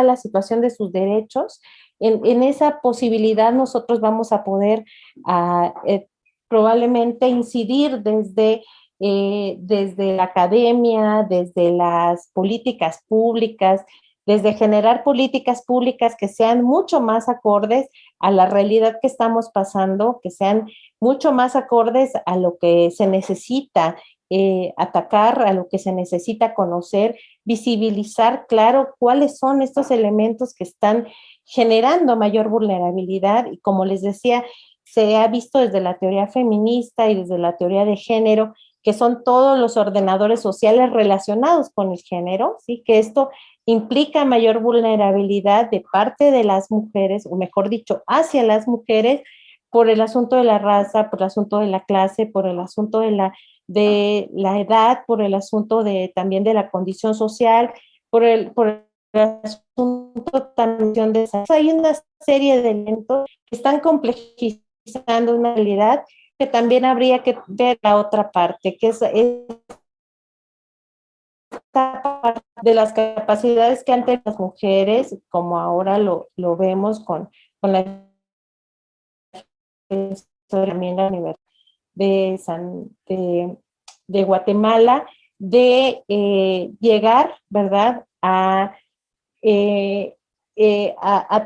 la situación de sus derechos, en esa posibilidad nosotros vamos a poder probablemente incidir desde la academia, desde las políticas públicas, desde generar políticas públicas que sean mucho más acordes a la realidad que estamos pasando, que sean mucho más acordes a lo que se necesita atacar, a lo que se necesita conocer, visibilizar, claro, cuáles son estos elementos que están generando mayor vulnerabilidad. Y como les decía, se ha visto desde la teoría feminista y desde la teoría de género, que son todos los ordenadores sociales relacionados con el género, ¿sí? Que esto implica mayor vulnerabilidad de parte de las mujeres, o mejor dicho, hacia las mujeres, por el asunto de la raza, por el asunto de la clase, por el asunto de la edad, por el asunto también de la condición social, por el asunto también de esa. Hay una serie de elementos que están complejizando una realidad que también habría que ver la otra parte, que es de las capacidades que antes las mujeres, como ahora lo vemos con la también la Universidad de Guatemala, de llegar, ¿verdad?, a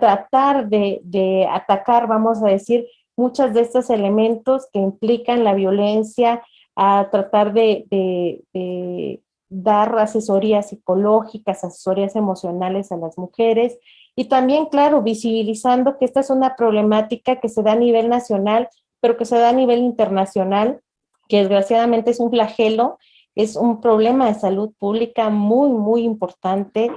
tratar de atacar, vamos a decir, muchos de estos elementos que implican la violencia, a tratar de dar asesorías psicológicas, asesorías emocionales a las mujeres y también, claro, visibilizando que esta es una problemática que se da a nivel nacional, pero que se da a nivel internacional, que desgraciadamente es un flagelo, es un problema de salud pública muy, muy importante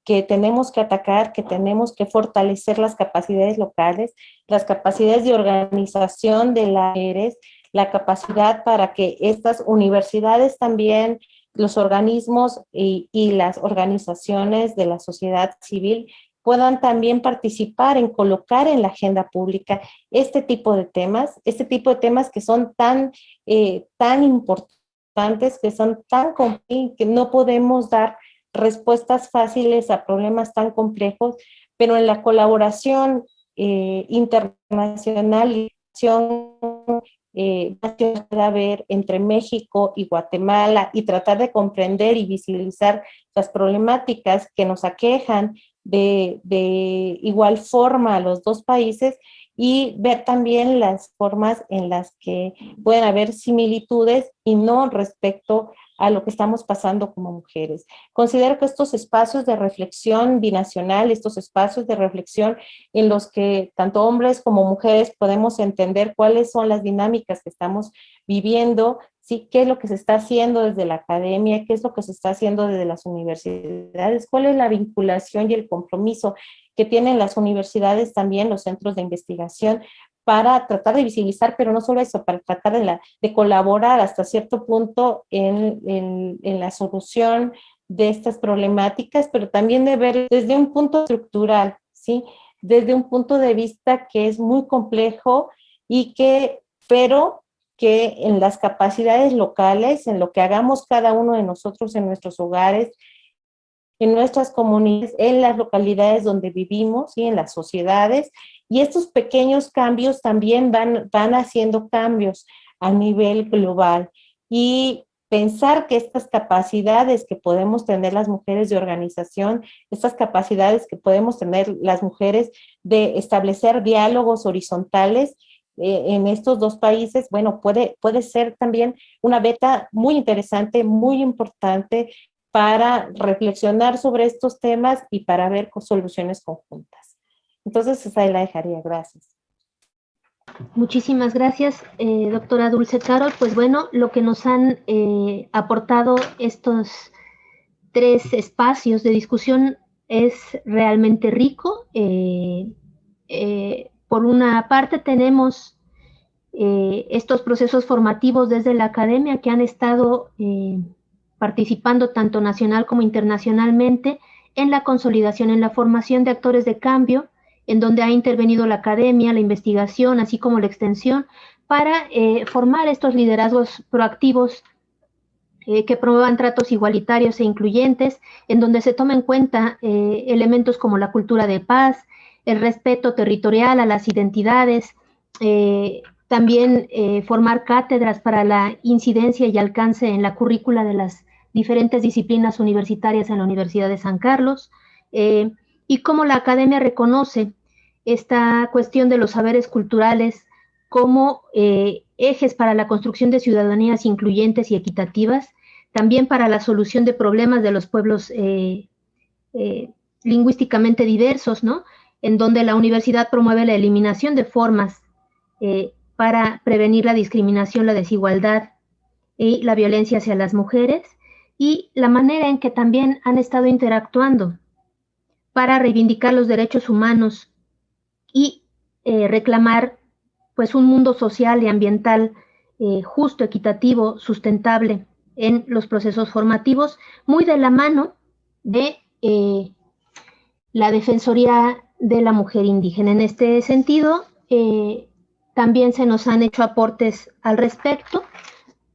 que tenemos que atacar, que tenemos que fortalecer las capacidades locales, las capacidades de organización de las mujeres, la capacidad para que estas universidades también los organismos y las organizaciones de la sociedad civil puedan también participar en colocar en la agenda pública este tipo de temas que son tan importantes, que son tan complejos, que no podemos dar respuestas fáciles a problemas tan complejos, pero en la colaboración internacional y pueda haber entre México y Guatemala y tratar de comprender y visibilizar las problemáticas que nos aquejan de igual forma a los dos países y ver también las formas en las que pueden haber similitudes y no respecto a lo que estamos pasando como mujeres. Considero que estos espacios de reflexión binacional, estos espacios de reflexión en los que tanto hombres como mujeres podemos entender cuáles son las dinámicas que estamos viviendo, ¿sí? ¿Qué es lo que se está haciendo desde la academia? ¿Qué es lo que se está haciendo desde las universidades? ¿Cuál es la vinculación y el compromiso que tienen las universidades también, los centros de investigación, para tratar de visibilizar, pero no solo eso, para tratar de colaborar hasta cierto punto en la solución de estas problemáticas, pero también de ver desde un punto estructural, ¿sí? Desde un punto de vista que es muy complejo pero que en las capacidades locales, en lo que hagamos cada uno de nosotros en nuestros hogares, en nuestras comunidades, en las localidades donde vivimos y en las sociedades, y estos pequeños cambios también van haciendo cambios a nivel global. Y pensar que estas capacidades que podemos tener las mujeres de organización, estas capacidades que podemos tener las mujeres de establecer diálogos horizontales en estos dos países, bueno, puede ser también una beta muy interesante, muy importante para reflexionar sobre estos temas y para ver soluciones conjuntas. Entonces, esa la dejaría. Gracias. Muchísimas gracias, doctora Dulce Carol. Pues bueno, lo que nos han aportado estos 3 espacios de discusión es realmente rico. Por una parte tenemos estos procesos formativos desde la academia que han estado participando tanto nacional como internacionalmente en la consolidación, en la formación de actores de cambio, en donde ha intervenido la academia, la investigación, así como la extensión, para formar estos liderazgos proactivos que promuevan tratos igualitarios e incluyentes, en donde se toma en cuenta elementos como la cultura de paz, el respeto territorial a las identidades, también formar cátedras para la incidencia y alcance en la currícula de las diferentes disciplinas universitarias en la Universidad de San Carlos, y cómo la academia reconoce esta cuestión de los saberes culturales como ejes para la construcción de ciudadanías incluyentes y equitativas, también para la solución de problemas de los pueblos lingüísticamente diversos, ¿no? En donde la universidad promueve la eliminación de formas para prevenir la discriminación, la desigualdad y la violencia hacia las mujeres, y la manera en que también han estado interactuando para reivindicar los derechos humanos y reclamar pues un mundo social y ambiental justo, equitativo, sustentable en los procesos formativos, muy de la mano de la Defensoría de la Mujer Indígena. En este sentido, también se nos han hecho aportes al respecto,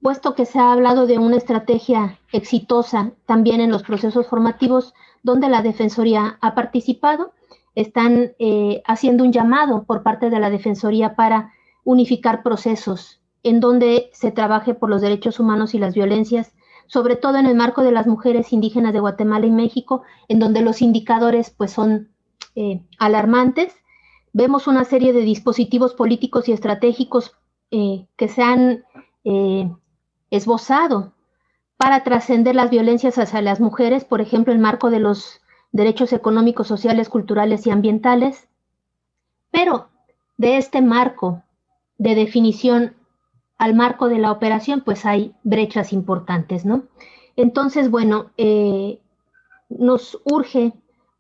puesto que se ha hablado de una estrategia exitosa también en los procesos formativos donde la Defensoría ha participado. Están haciendo un llamado por parte de la Defensoría para unificar procesos en donde se trabaje por los derechos humanos y las violencias, sobre todo en el marco de las mujeres indígenas de Guatemala y México, en donde los indicadores pues son alarmantes. Vemos una serie de dispositivos políticos y estratégicos que se han esbozado para trascender las violencias hacia las mujeres, por ejemplo, el marco de los derechos económicos, sociales, culturales y ambientales. Pero de este marco de definición al marco de la operación, pues hay brechas importantes, ¿no? Entonces, bueno, nos urge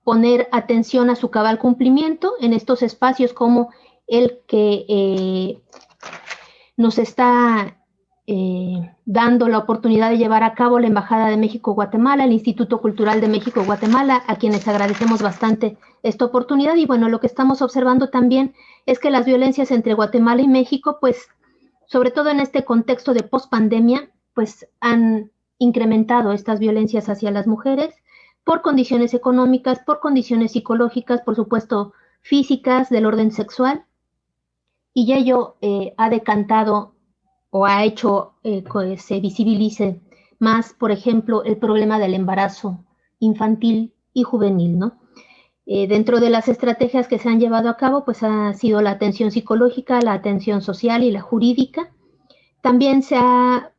poner atención a su cabal cumplimiento en estos espacios como el que nos está dando la oportunidad de llevar a cabo la Embajada de México-Guatemala, el Instituto Cultural de México-Guatemala, a quienes agradecemos bastante esta oportunidad. Y bueno, lo que estamos observando también es que las violencias entre Guatemala y México, pues, sobre todo en este contexto de pospandemia, pues han incrementado estas violencias hacia las mujeres por condiciones económicas, por condiciones psicológicas, por supuesto físicas, del orden sexual, y ello ha decantado o ha hecho que se visibilice más, por ejemplo, el problema del embarazo infantil y juvenil, ¿no? Dentro de las estrategias que se han llevado a cabo, pues ha sido la atención psicológica, la atención social y la jurídica. También se ha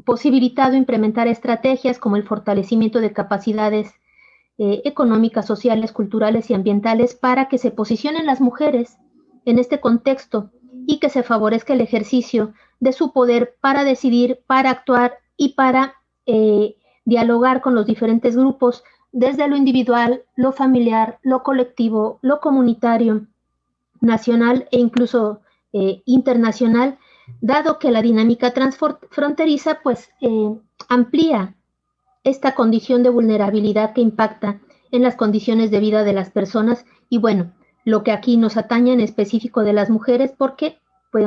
posibilitado implementar estrategias como el fortalecimiento de capacidades económicas, sociales, culturales y ambientales para que se posicionen las mujeres en este contexto y que se favorezca el ejercicio de su poder para decidir, para actuar y para dialogar con los diferentes grupos desde lo individual, lo familiar, lo colectivo, lo comunitario, nacional e incluso internacional, dado que la dinámica transfronteriza pues amplía esta condición de vulnerabilidad que impacta en las condiciones de vida de las personas y bueno, lo que aquí nos atañe en específico de las mujeres porque pues,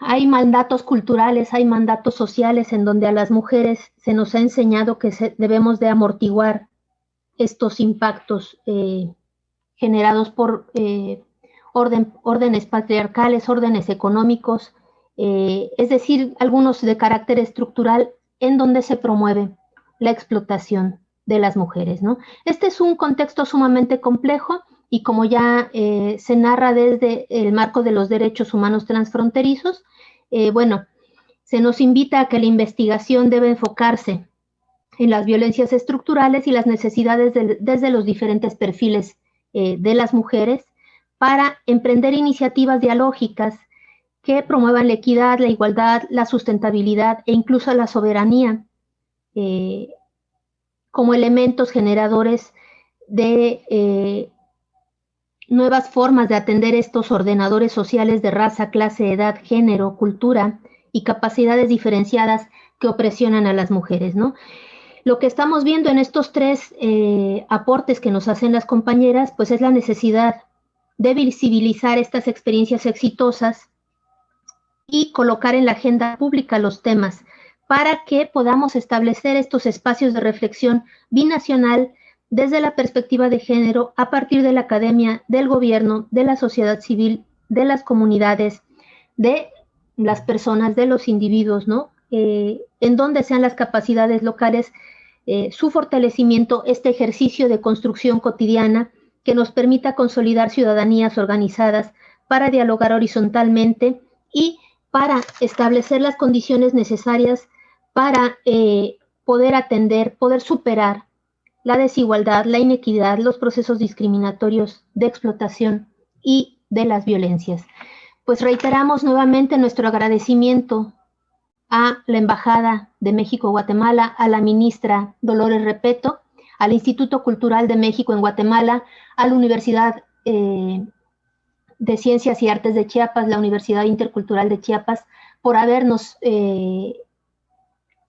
hay mandatos culturales, hay mandatos sociales en donde a las mujeres se nos ha enseñado que debemos de amortiguar estos impactos generados por órdenes patriarcales, órdenes económicos, es decir, algunos de carácter estructural en donde se promueve la explotación de las mujeres, ¿no? Este es un contexto sumamente complejo y como ya se narra desde el marco de los derechos humanos transfronterizos, bueno, se nos invita a que la investigación debe enfocarse en las violencias estructurales y las necesidades desde los diferentes perfiles de las mujeres para emprender iniciativas dialógicas que promuevan la equidad, la igualdad, la sustentabilidad e incluso la soberanía como elementos generadores de nuevas formas de atender estos ordenadores sociales de raza, clase, edad, género, cultura y capacidades diferenciadas que opresionan a las mujeres, ¿no? Lo que estamos viendo en estos tres aportes que nos hacen las compañeras, pues es la necesidad de visibilizar estas experiencias exitosas y colocar en la agenda pública los temas para que podamos establecer estos espacios de reflexión binacional desde la perspectiva de género a partir de la academia, del gobierno, de la sociedad civil, de las comunidades, de las personas, de los individuos, ¿no? En donde sean las capacidades locales, su fortalecimiento, este ejercicio de construcción cotidiana que nos permita consolidar ciudadanías organizadas para dialogar horizontalmente y para establecer las condiciones necesarias para poder atender, poder superar la desigualdad, la inequidad, los procesos discriminatorios de explotación y de las violencias. Pues reiteramos nuevamente nuestro agradecimiento a la Embajada de México-Guatemala, a la ministra Dolores Repeto, al Instituto Cultural de México en Guatemala, a la Universidad de Ciencias y Artes de Chiapas, la Universidad Intercultural de Chiapas, por habernos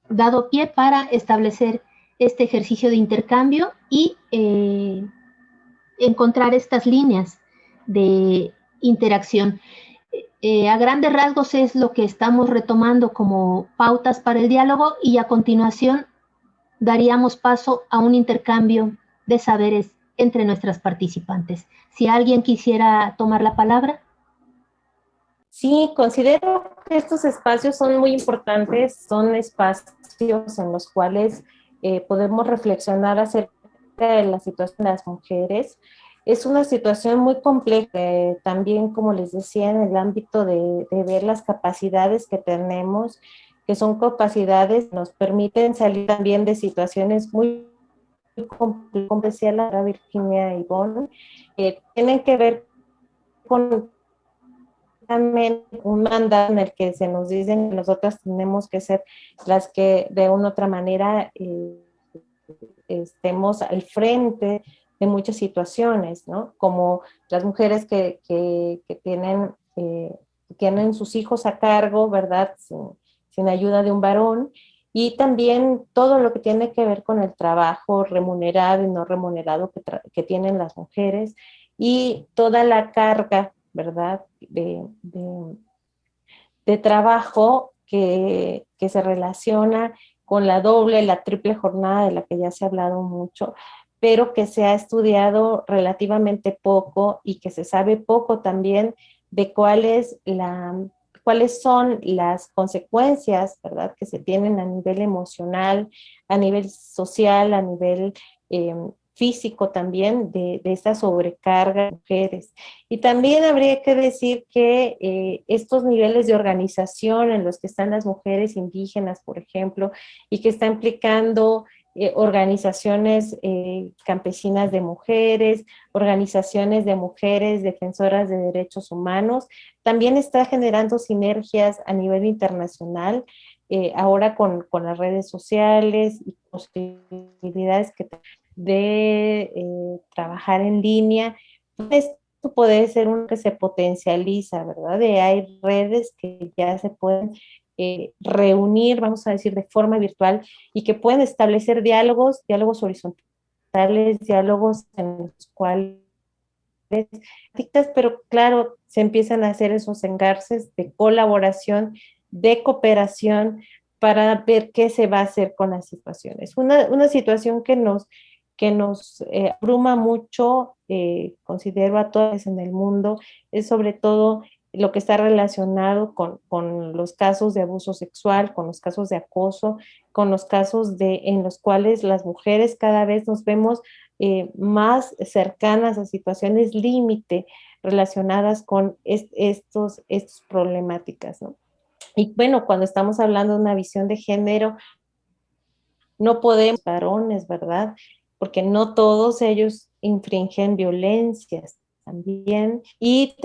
dado pie para establecer este ejercicio de intercambio y encontrar estas líneas de interacción. A grandes rasgos es lo que estamos retomando como pautas para el diálogo y a continuación daríamos paso a un intercambio de saberes entre nuestras participantes. Si alguien quisiera tomar la palabra. Sí, considero que estos espacios son muy importantes, son espacios en los cuales podemos reflexionar acerca de la situación de las mujeres. Es una situación muy compleja, también como les decía, en el ámbito de ver las capacidades que tenemos, que son capacidades que nos permiten salir también de situaciones muy complejas, como decía la Virginia Ivonne, tienen que ver con también un mandato en el que se nos dicen que nosotras tenemos que ser las que de una u otra manera estemos al frente de muchas situaciones, ¿no? Como las mujeres que tienen tienen sus hijos a cargo, ¿verdad? Sin ayuda de un varón, y también todo lo que tiene que ver con el trabajo remunerado y no remunerado que tienen las mujeres, y toda la carga, ¿verdad? De trabajo que se relaciona con la doble, la triple jornada de la que ya se ha hablado mucho, pero que se ha estudiado relativamente poco y que se sabe poco también de cuáles son las consecuencias, ¿verdad?, que se tienen a nivel emocional, a nivel social, a nivel físico también de esta sobrecarga de mujeres. Y también habría que decir que estos niveles de organización en los que están las mujeres indígenas, por ejemplo, y que está implicando organizaciones campesinas de mujeres, organizaciones de mujeres defensoras de derechos humanos, también está generando sinergias a nivel internacional, ahora con las redes sociales y posibilidades de trabajar en línea. Esto puede ser uno que se potencializa, ¿verdad? Hay redes que ya se pueden reunir, vamos a decir, de forma virtual y que pueden establecer diálogos horizontales, diálogos en los cuales, pero claro, se empiezan a hacer esos engarces de colaboración, de cooperación, para ver qué se va a hacer con las situaciones. Una situación que nos abruma mucho, considero a todas en el mundo, es sobre todo lo que está relacionado con los casos de abuso sexual, con los casos de acoso, con los casos en los cuales las mujeres cada vez nos vemos más cercanas a situaciones límite relacionadas con estos problemáticas, ¿no? Y bueno, cuando estamos hablando de una visión de género, no podemos varones, ¿verdad? Porque no todos ellos infringen violencias también. Y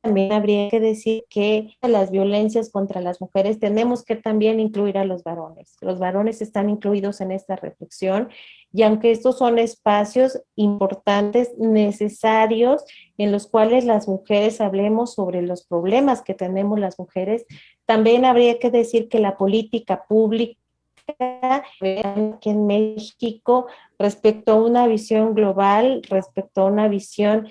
también habría que decir que las violencias contra las mujeres tenemos que también incluir a los varones. Los varones están incluidos en esta reflexión, y aunque estos son espacios importantes, necesarios, en los cuales las mujeres hablemos sobre los problemas que tenemos las mujeres, también habría que decir que la política pública aquí en México, respecto a una visión global, respecto a una visión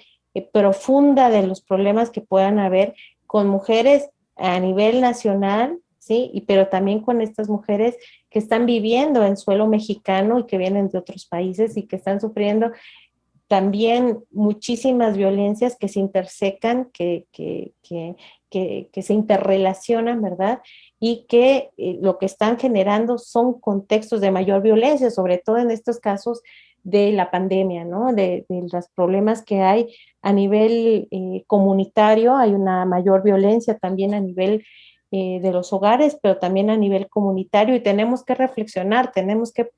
profunda de los problemas que puedan haber con mujeres a nivel nacional, ¿sí? Pero también con estas mujeres que están viviendo en suelo mexicano y que vienen de otros países y que están sufriendo también muchísimas violencias que se intersecan, que se interrelacionan, ¿verdad? Y que lo que están generando son contextos de mayor violencia, sobre todo en estos casos de la pandemia, ¿no? De los problemas que hay a nivel comunitario, hay una mayor violencia también a nivel de los hogares, pero también a nivel comunitario, y tenemos que reflexionar, tenemos que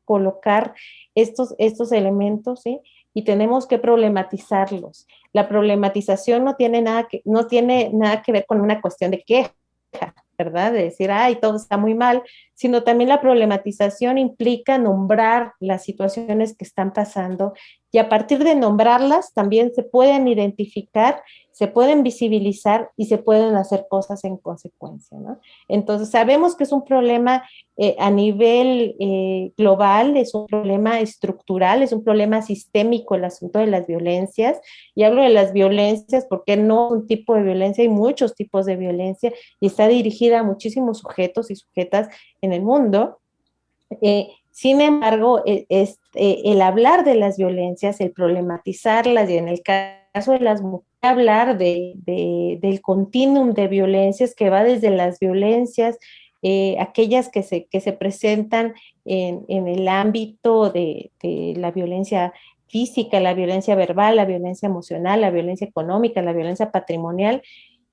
colocar estos elementos, ¿sí? Y tenemos que problematizarlos. La problematización no tiene nada que ver con una cuestión de queja, ¿verdad? De decir, ay, todo está muy mal, sino también la problematización implica nombrar las situaciones que están pasando, y a partir de nombrarlas también se pueden identificar, se pueden visibilizar y se pueden hacer cosas en consecuencia, ¿no? Entonces sabemos que es un problema a nivel global, es un problema estructural, es un problema sistémico el asunto de las violencias, y hablo de las violencias porque no es un tipo de violencia, hay muchos tipos de violencia y está dirigida a muchísimos sujetos y sujetas en el mundo. Sin embargo, el hablar de las violencias, el problematizarlas, y en el caso de las mujeres, hablar del continuum de violencias que va desde las violencias, aquellas que se presentan en el ámbito de la violencia física, la violencia verbal, la violencia emocional, la violencia económica, la violencia patrimonial,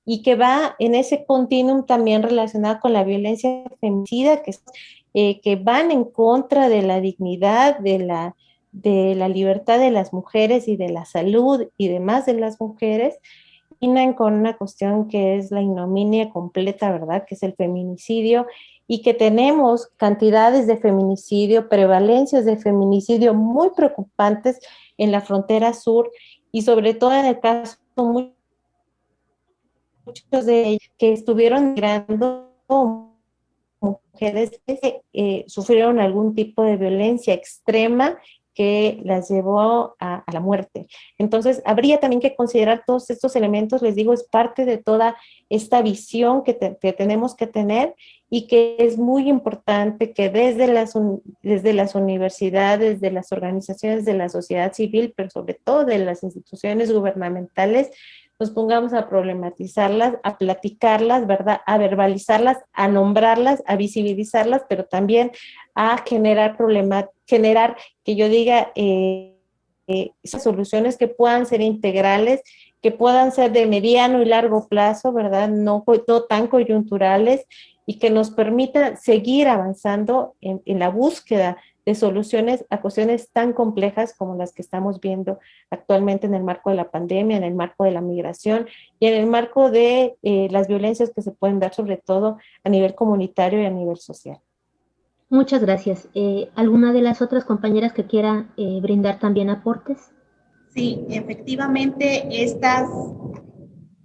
y que va en ese continuum también relacionado con la violencia feminicida, que van en contra de la dignidad, de la libertad de las mujeres y de la salud y demás de las mujeres, terminan con una cuestión que es la ignominia completa, ¿verdad? Que es el feminicidio, y que tenemos cantidades de feminicidio, prevalencias de feminicidio muy preocupantes en la frontera sur, y sobre todo en el caso muy muchos de ellos que estuvieron migrando, mujeres que sufrieron algún tipo de violencia extrema que las llevó a la muerte. Entonces, habría también que considerar todos estos elementos, les digo, es parte de toda esta visión que tenemos que tener, y que es muy importante que desde las universidades, de las organizaciones de la sociedad civil, pero sobre todo de las instituciones gubernamentales, nos pongamos a problematizarlas, a platicarlas, ¿verdad? A verbalizarlas, a nombrarlas, a visibilizarlas, pero también a generar que yo diga esas soluciones que puedan ser integrales, que puedan ser de mediano y largo plazo, ¿verdad? No tan coyunturales, y que nos permita seguir avanzando en la búsqueda de soluciones a cuestiones tan complejas como las que estamos viendo actualmente en el marco de la pandemia, en el marco de la migración y en el marco de las violencias que se pueden dar sobre todo a nivel comunitario y a nivel social. Muchas gracias. ¿Alguna de las otras compañeras que quiera brindar también aportes? Sí, efectivamente,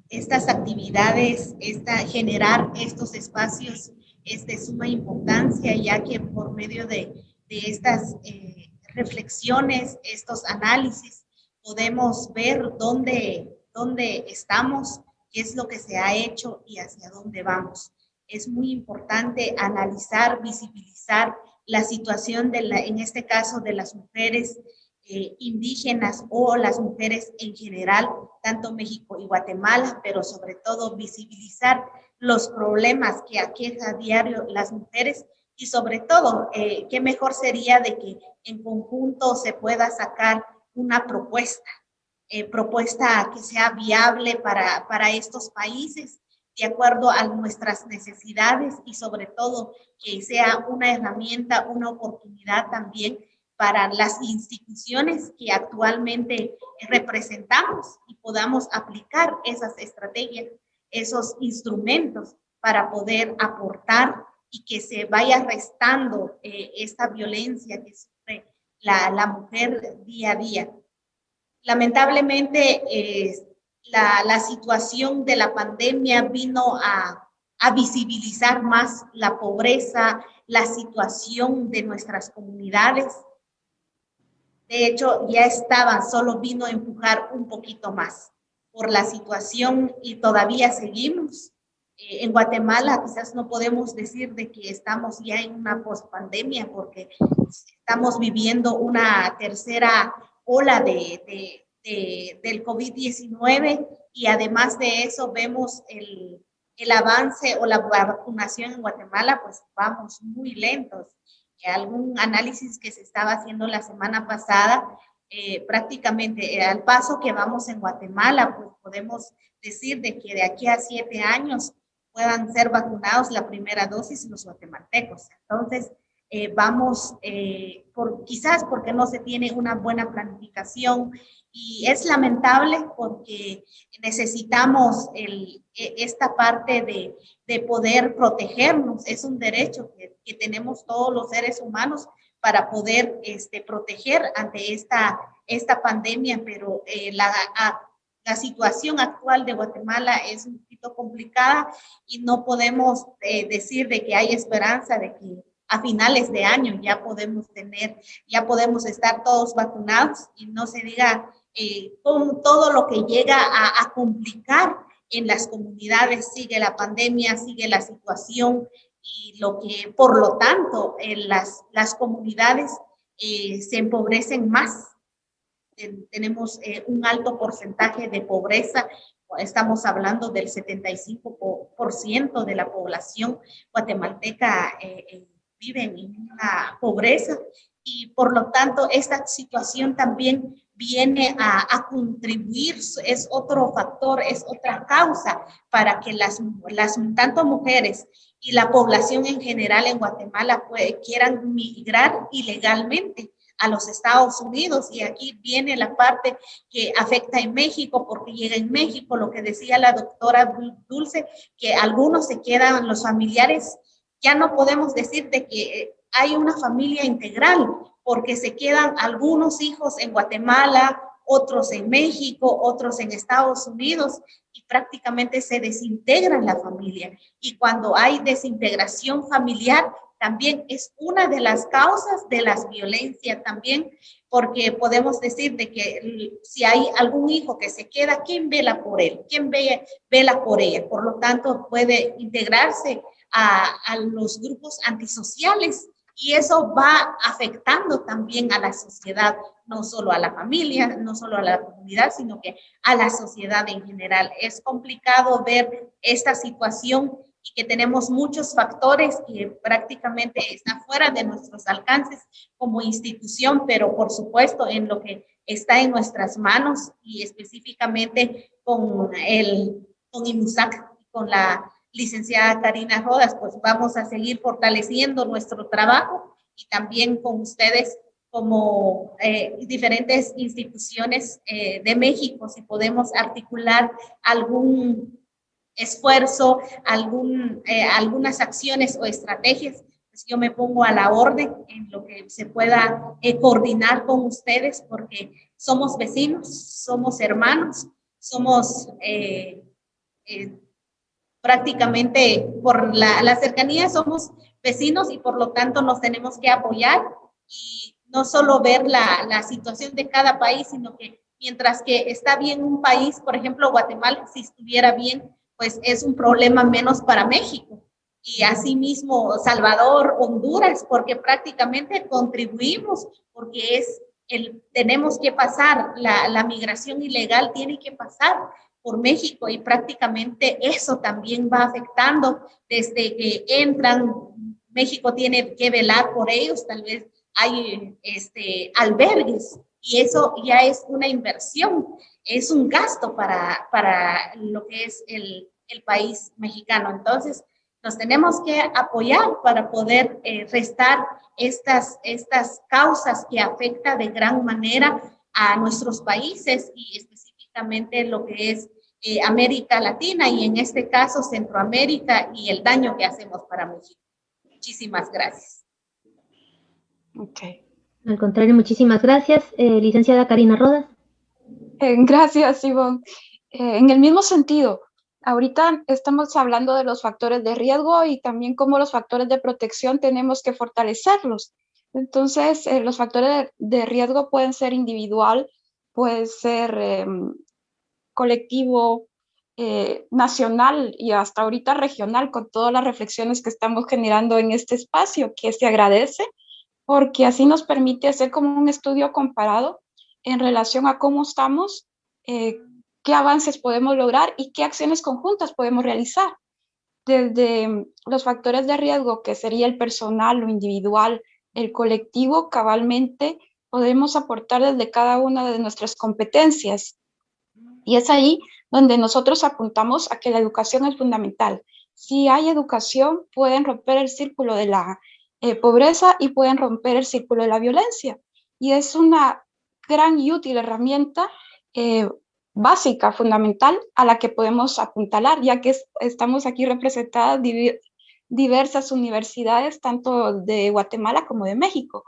estas actividades, generar estos espacios es de suma importancia, ya que por medio de estas reflexiones, estos análisis, podemos ver dónde estamos, qué es lo que se ha hecho y hacia dónde vamos. Es muy importante analizar, visibilizar la situación en este caso de las mujeres indígenas o las mujeres en general, tanto México y Guatemala, pero sobre todo visibilizar los problemas que aqueja a diario las mujeres y sobre todo, qué mejor sería de que en conjunto se pueda sacar una propuesta que sea viable para estos países, de acuerdo a nuestras necesidades y sobre todo que sea una herramienta, una oportunidad también para las instituciones que actualmente representamos y podamos aplicar esas estrategias, esos instrumentos para poder aportar y que se vaya restando esta violencia que sufre la mujer día a día. Lamentablemente, la situación de la pandemia vino a visibilizar más la pobreza, la situación de nuestras comunidades. De hecho, ya estaban, solo vino a empujar un poquito más por la situación y todavía seguimos. En Guatemala quizás no podemos decir de que estamos ya en una pospandemia porque estamos viviendo una tercera ola del COVID-19 y además de eso vemos el avance o la vacunación en Guatemala, pues vamos muy lentos. Algún análisis que se estaba haciendo la semana pasada, prácticamente al paso que vamos en Guatemala, pues podemos decir de que de aquí a 7 años puedan ser vacunados la primera dosis los guatemaltecos. Entonces, vamos quizás porque no se tiene una buena planificación y es lamentable porque necesitamos esta parte de poder protegernos. Es un derecho que tenemos todos los seres humanos para poder proteger ante esta pandemia, pero la situación actual de Guatemala es un poquito complicada y no podemos decir de que hay esperanza de que a finales de año ya podemos estar todos vacunados y no se diga con todo lo que llega a complicar en las comunidades, sigue la pandemia, sigue la situación y por lo tanto, las comunidades se empobrecen más. Tenemos un alto porcentaje de pobreza, estamos hablando del 75% de la población guatemalteca vive en una pobreza y por lo tanto esta situación también viene a contribuir, es otro factor, es otra causa para que tanto mujeres y la población en general en Guatemala quieran migrar ilegalmente a los Estados Unidos y aquí viene la parte que afecta en México porque llega en México lo que decía la doctora Dulce, que algunos se quedan, los familiares, ya no podemos decir de que hay una familia integral porque se quedan algunos hijos en Guatemala, otros en México, otros en Estados Unidos, y prácticamente se desintegra la familia. Y cuando hay desintegración familiar, también es una de las causas de las violencias también, porque podemos decir de que si hay algún hijo que se queda, ¿quién vela por él? ¿Quién vela por ella? Por lo tanto, puede integrarse a los grupos antisociales, y eso va afectando también a la sociedad, no solo a la familia, no solo a la comunidad, sino que a la sociedad en general. Es complicado ver esta situación y que tenemos muchos factores que prácticamente están fuera de nuestros alcances como institución, pero por supuesto en lo que está en nuestras manos, y específicamente con INUSAC, con la licenciada Karina Rodas, pues vamos a seguir fortaleciendo nuestro trabajo, y también con ustedes como diferentes instituciones de México, si podemos articular algún esfuerzo, algunas acciones o estrategias, pues yo me pongo a la orden en lo que se pueda coordinar con ustedes, porque somos vecinos, somos hermanos, somos prácticamente por la cercanía somos vecinos, y por lo tanto nos tenemos que apoyar, y no solo ver la situación de cada país, sino que mientras que está bien un país, por ejemplo Guatemala, si estuviera bien, pues es un problema menos para México. Y asimismo Salvador, Honduras, porque prácticamente contribuimos, porque tenemos que pasar, la migración ilegal tiene que pasar por México, y prácticamente eso también va afectando desde que entran. México tiene que velar por ellos, tal vez hay albergues, y eso ya es una inversión, es un gasto para lo que es el país mexicano. Entonces, nos tenemos que apoyar para poder restar estas causas que afectan de gran manera a nuestros países, y específicamente lo que es América Latina, y en este caso Centroamérica, y el daño que hacemos para México. Muchísimas gracias. Okay. Al contrario, muchísimas gracias. Licenciada Karina Rodas. Gracias, Ivonne. En el mismo sentido, ahorita estamos hablando de los factores de riesgo y también cómo los factores de protección tenemos que fortalecerlos. Entonces, los factores de riesgo pueden ser individual, puede ser colectivo, nacional y hasta ahorita regional, con todas las reflexiones que estamos generando en este espacio, que se agradece, porque así nos permite hacer como un estudio comparado en relación a cómo estamos, qué avances podemos lograr y qué acciones conjuntas podemos realizar. Desde los factores de riesgo, que sería el personal, lo individual, el colectivo, cabalmente podemos aportar desde cada una de nuestras competencias. Y es ahí donde nosotros apuntamos a que la educación es fundamental. Si hay educación, pueden romper el círculo de la pobreza y pueden romper el círculo de la violencia. Y es una gran y útil herramienta básica, fundamental, a la que podemos apuntalar, ya que estamos aquí representadas diversas universidades, tanto de Guatemala como de México.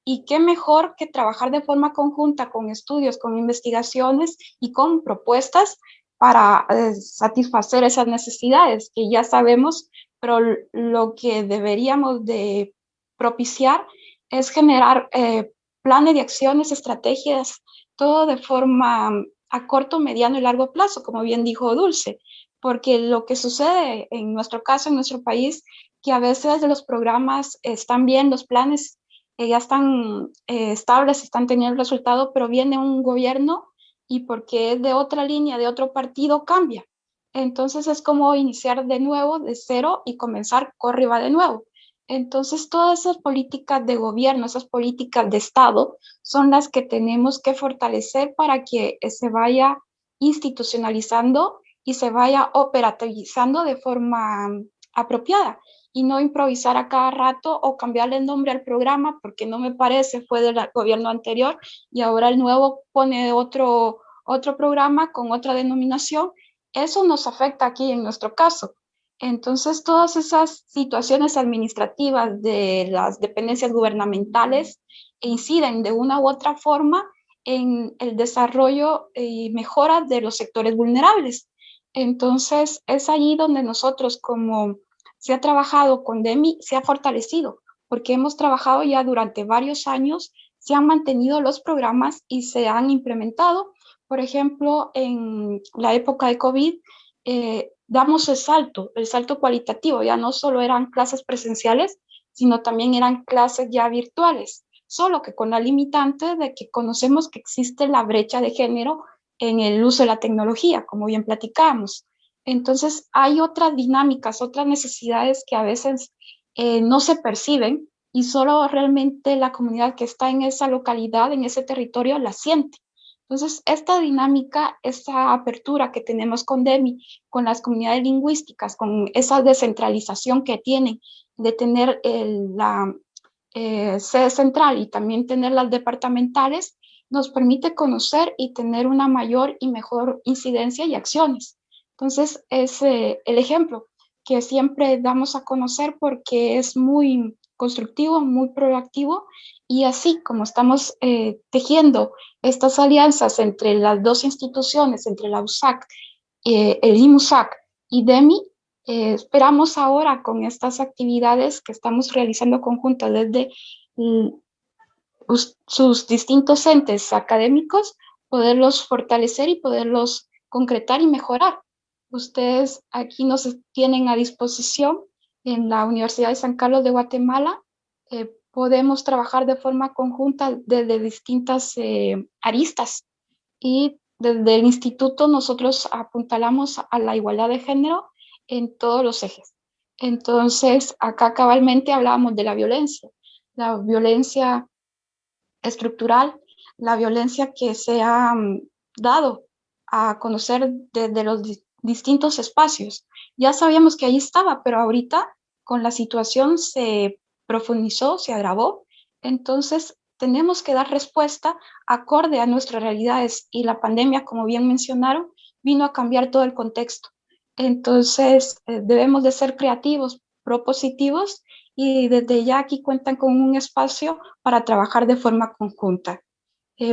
Y qué mejor que trabajar de forma conjunta con estudios, con investigaciones y con propuestas para satisfacer esas necesidades que ya sabemos, pero lo que deberíamos de propiciar es generar planes de acciones, estrategias, todo de forma a corto, mediano y largo plazo, como bien dijo Dulce, porque lo que sucede en nuestro caso, en nuestro país, que a veces los programas están bien, los planes ya están estables, están teniendo resultado, pero viene un gobierno y porque es de otra línea, de otro partido, cambia. Entonces es como iniciar de nuevo, de cero, y comenzar, corre y va de nuevo. Entonces todas esas políticas de gobierno, esas políticas de Estado, son las que tenemos que fortalecer para que se vaya institucionalizando y se vaya operativizando de forma apropiada, y no improvisar a cada rato o cambiarle el nombre al programa porque no me parece, fue del gobierno anterior y ahora el nuevo pone otro programa con otra denominación. Eso nos afecta aquí en nuestro caso. Entonces, todas esas situaciones administrativas de las dependencias gubernamentales inciden de una u otra forma en el desarrollo y mejora de los sectores vulnerables. Entonces, es allí donde nosotros, como se ha trabajado con DEMI, se ha fortalecido, porque hemos trabajado ya durante varios años, se han mantenido los programas y se han implementado. Por ejemplo, en la época de COVID, damos el salto cualitativo, ya no solo eran clases presenciales, sino también eran clases ya virtuales, solo que con la limitante de que conocemos que existe la brecha de género en el uso de la tecnología, como bien platicamos. Entonces, hay otras dinámicas, otras necesidades que a veces no se perciben y solo realmente la comunidad que está en esa localidad, en ese territorio, la siente. Entonces, esta dinámica, esta apertura que tenemos con DEMI, con las comunidades lingüísticas, con esa descentralización que tienen de tener la sede central y también tener las departamentales, nos permite conocer y tener una mayor y mejor incidencia y acciones. Entonces, es el ejemplo que siempre damos a conocer porque es muy constructivo, muy proactivo, y así como estamos tejiendo estas alianzas entre las dos instituciones, entre la USAC, el IMUSAC y DEMI, esperamos ahora con estas actividades que estamos realizando conjuntas desde sus distintos entes académicos, poderlos fortalecer y poderlos concretar y mejorar. Ustedes aquí nos tienen a disposición en la Universidad de San Carlos de Guatemala. Podemos trabajar de forma conjunta desde distintas aristas, y desde el instituto nosotros apuntalamos a la igualdad de género en todos los ejes. Entonces, acá cabalmente hablábamos de la violencia estructural, la violencia que se ha dado a conocer desde los distintos espacios. Ya sabíamos que ahí estaba, pero ahorita con la situación se profundizó, se agravó. Entonces, tenemos que dar respuesta acorde a nuestras realidades, y la pandemia, como bien mencionaron, vino a cambiar todo el contexto. Entonces, debemos de ser creativos, propositivos, y desde ya aquí cuentan con un espacio para trabajar de forma conjunta.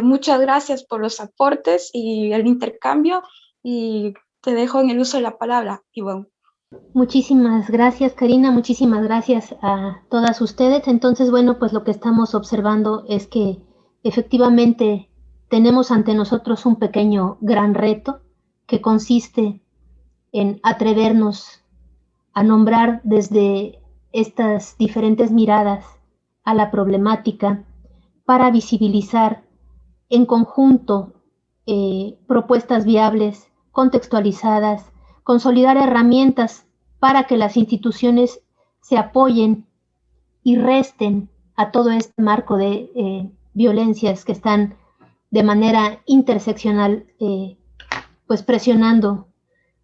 Muchas gracias por los aportes y el intercambio, y te dejo en el uso de la palabra, Ivonne. Muchísimas gracias, Karina, muchísimas gracias a todas ustedes. Entonces, bueno, pues lo que estamos observando es que efectivamente tenemos ante nosotros un pequeño gran reto que consiste en atrevernos a nombrar desde estas diferentes miradas a la problemática para visibilizar en conjunto propuestas viables, contextualizadas, consolidar herramientas para que las instituciones se apoyen y resten a todo este marco de violencias que están de manera interseccional pues presionando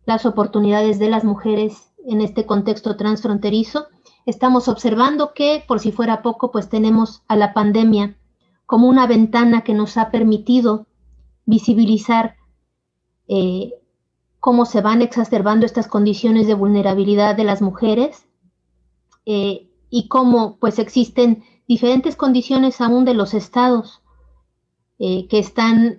las oportunidades de las mujeres en este contexto transfronterizo. Estamos observando que, por si fuera poco, pues tenemos a la pandemia como una ventana que nos ha permitido visibilizar cómo se van exacerbando estas condiciones de vulnerabilidad de las mujeres y cómo pues existen diferentes condiciones aún de los estados que están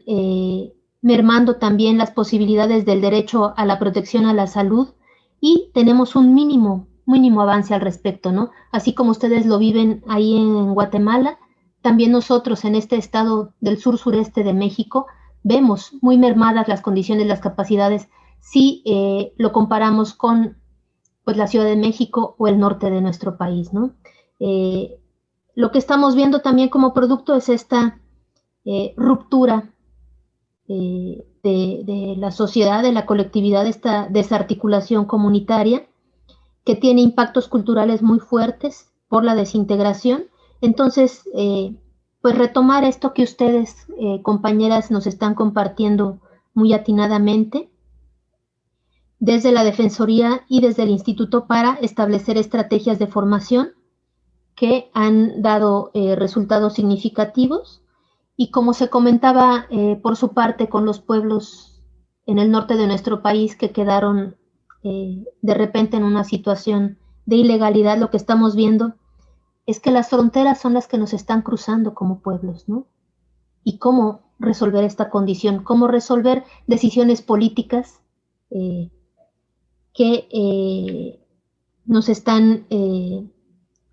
mermando también las posibilidades del derecho a la protección a la salud, y tenemos un mínimo avance al respecto, ¿no? Así como ustedes lo viven ahí en Guatemala, también nosotros en este estado del sur-sureste de México vemos muy mermadas las condiciones, las capacidades, si lo comparamos con pues, la Ciudad de México o el norte de nuestro país, ¿no? Lo que estamos viendo también como producto es esta ruptura de la sociedad, de la colectividad, esta desarticulación comunitaria que tiene impactos culturales muy fuertes por la desintegración. Entonces, pues retomar esto que ustedes, compañeras, nos están compartiendo muy atinadamente desde la Defensoría y desde el Instituto para establecer estrategias de formación que han dado resultados significativos. Y como se comentaba por su parte con los pueblos en el norte de nuestro país que quedaron de repente en una situación de ilegalidad, lo que estamos viendo es que las fronteras son las que nos están cruzando como pueblos, ¿no? y cómo resolver esta condición, cómo resolver decisiones políticas que nos están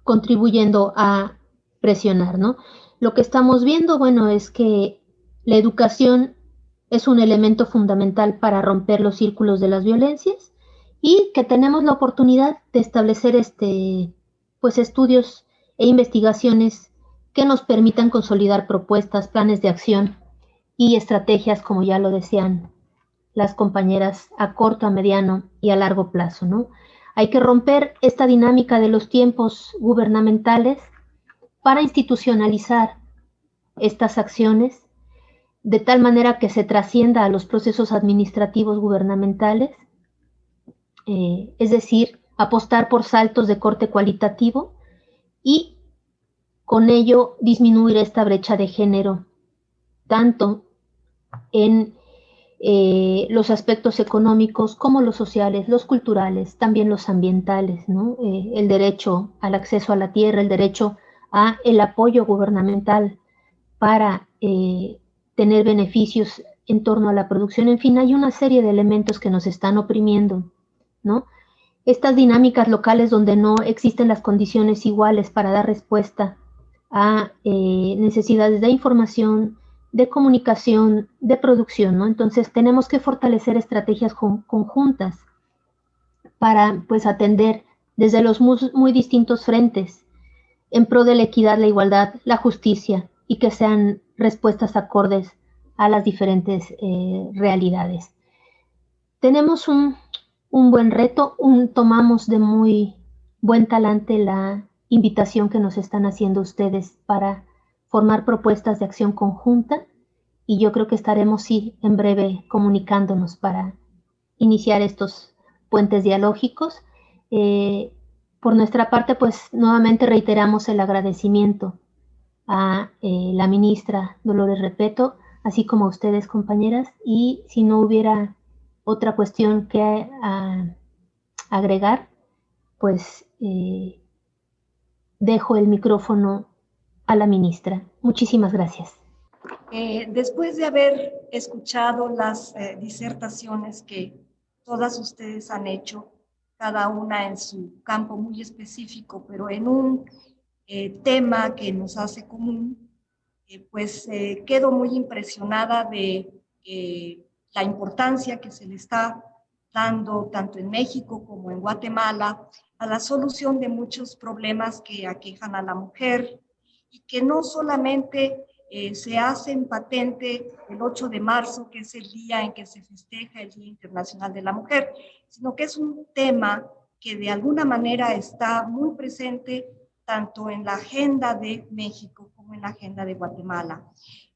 contribuyendo a presionar, ¿no? Lo que estamos viendo, bueno, es que la educación es un elemento fundamental para romper los círculos de las violencias y que tenemos la oportunidad de establecer pues estudios e investigaciones que nos permitan consolidar propuestas, planes de acción y estrategias, como ya lo decían las compañeras, a corto, a mediano y a largo plazo, ¿no? Hay que romper esta dinámica de los tiempos gubernamentales para institucionalizar estas acciones de tal manera que se trascienda a los procesos administrativos gubernamentales, es decir, apostar por saltos de corte cualitativo y con ello disminuir esta brecha de género, tanto en los aspectos económicos como los sociales, los culturales, también los ambientales, ¿no? El derecho al acceso a la tierra, el derecho a el apoyo gubernamental para tener beneficios en torno a la producción. En fin, hay una serie de elementos que nos están oprimiendo, ¿no? Estas dinámicas locales donde no existen las condiciones iguales para dar respuesta a necesidades de información, de comunicación, de producción, ¿no? Entonces tenemos que fortalecer estrategias conjuntas para, pues, atender desde los muy distintos frentes en pro de la equidad, la igualdad, la justicia y que sean respuestas acordes a las diferentes realidades. Tenemos un buen reto, tomamos de muy buen talante la invitación que nos están haciendo ustedes para formar propuestas de acción conjunta y yo creo que estaremos, sí, en breve comunicándonos para iniciar estos puentes dialógicos. Por nuestra parte, pues nuevamente reiteramos el agradecimiento a la ministra Dolores Repetto, así como a ustedes, compañeras, y si no hubiera otra cuestión que agregar, pues dejo el micrófono a la ministra. Muchísimas gracias. Después de haber escuchado las disertaciones que todas ustedes han hecho, cada una en su campo muy específico, pero en un tema que nos hace común, pues quedo muy impresionada de la importancia que se le está dando tanto en México como en Guatemala a la solución de muchos problemas que aquejan a la mujer y que no solamente se hacen patente el 8 de marzo, que es el día en que se festeja el Día Internacional de la Mujer, sino que es un tema que de alguna manera está muy presente tanto en la agenda de México como en la agenda de Guatemala.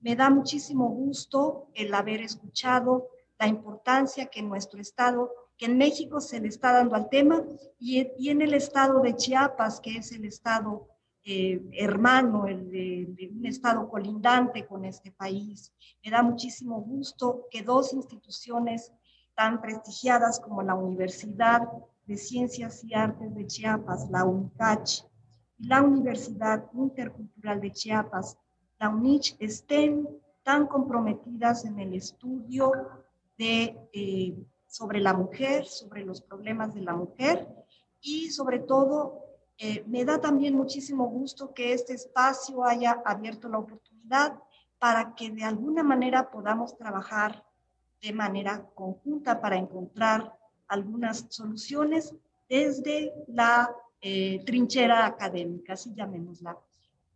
Me da muchísimo gusto el haber escuchado la importancia que en nuestro estado, que en México se le está dando al tema y en el estado de Chiapas, que es el estado hermano, de un estado colindante con este país. Me da muchísimo gusto que dos instituciones tan prestigiadas como la Universidad de Ciencias y Artes de Chiapas, la UNICACH, y la Universidad Intercultural de Chiapas, la UNICH, estén tan comprometidas en el estudio sobre la mujer, sobre los problemas de la mujer y sobre todo me da también muchísimo gusto que este espacio haya abierto la oportunidad para que de alguna manera podamos trabajar de manera conjunta para encontrar algunas soluciones desde la trinchera académica, así llamémosla.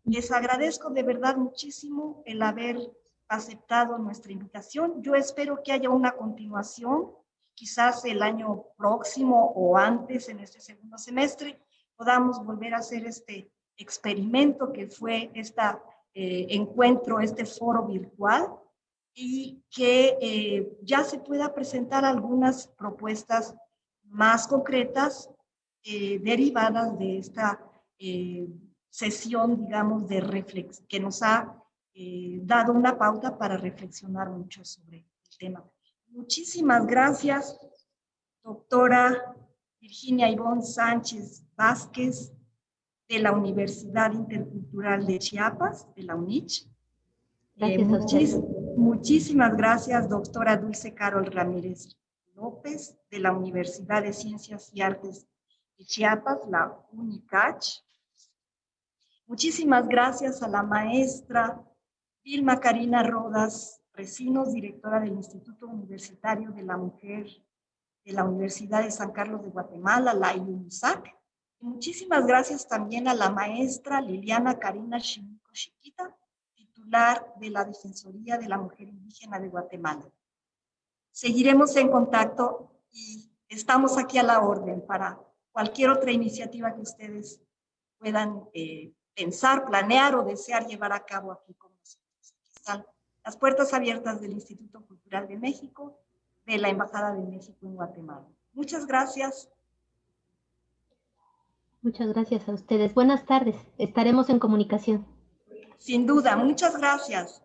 Les agradezco de verdad muchísimo el haber aceptado nuestra invitación. Yo espero que haya una continuación, quizás el año próximo o antes, en este segundo semestre, podamos volver a hacer este experimento que fue este encuentro, este foro virtual, y que ya se pueda presentar algunas propuestas más concretas derivadas de esta sesión, digamos, de reflexión, que nos ha dado una pauta para reflexionar mucho sobre el tema. Muchísimas gracias, doctora Virginia Ivonne Sánchez Vázquez, de la Universidad Intercultural de Chiapas, de la UNICH. Gracias a ustedes. Muchísimas gracias, doctora Dulce Carol Ramírez López, de la Universidad de Ciencias y Artes de Chiapas, la UNICACH. Muchísimas gracias a la maestra Vilma Karina Rodas Recinos, directora del Instituto Universitario de la Mujer de la Universidad de San Carlos de Guatemala, la IUNSAC. Y muchísimas gracias también a la maestra Liliana Karina Shimico Chiquita, titular de la Defensoría de la Mujer Indígena de Guatemala. Seguiremos en contacto y estamos aquí a la orden para cualquier otra iniciativa que ustedes puedan pensar, planear o desear llevar a cabo aquí con nosotros. Aquí están las puertas abiertas del Instituto Cultural de México, de la Embajada de México en Guatemala. Muchas gracias. Muchas gracias a ustedes. Buenas tardes. Estaremos en comunicación. Sin duda, muchas gracias.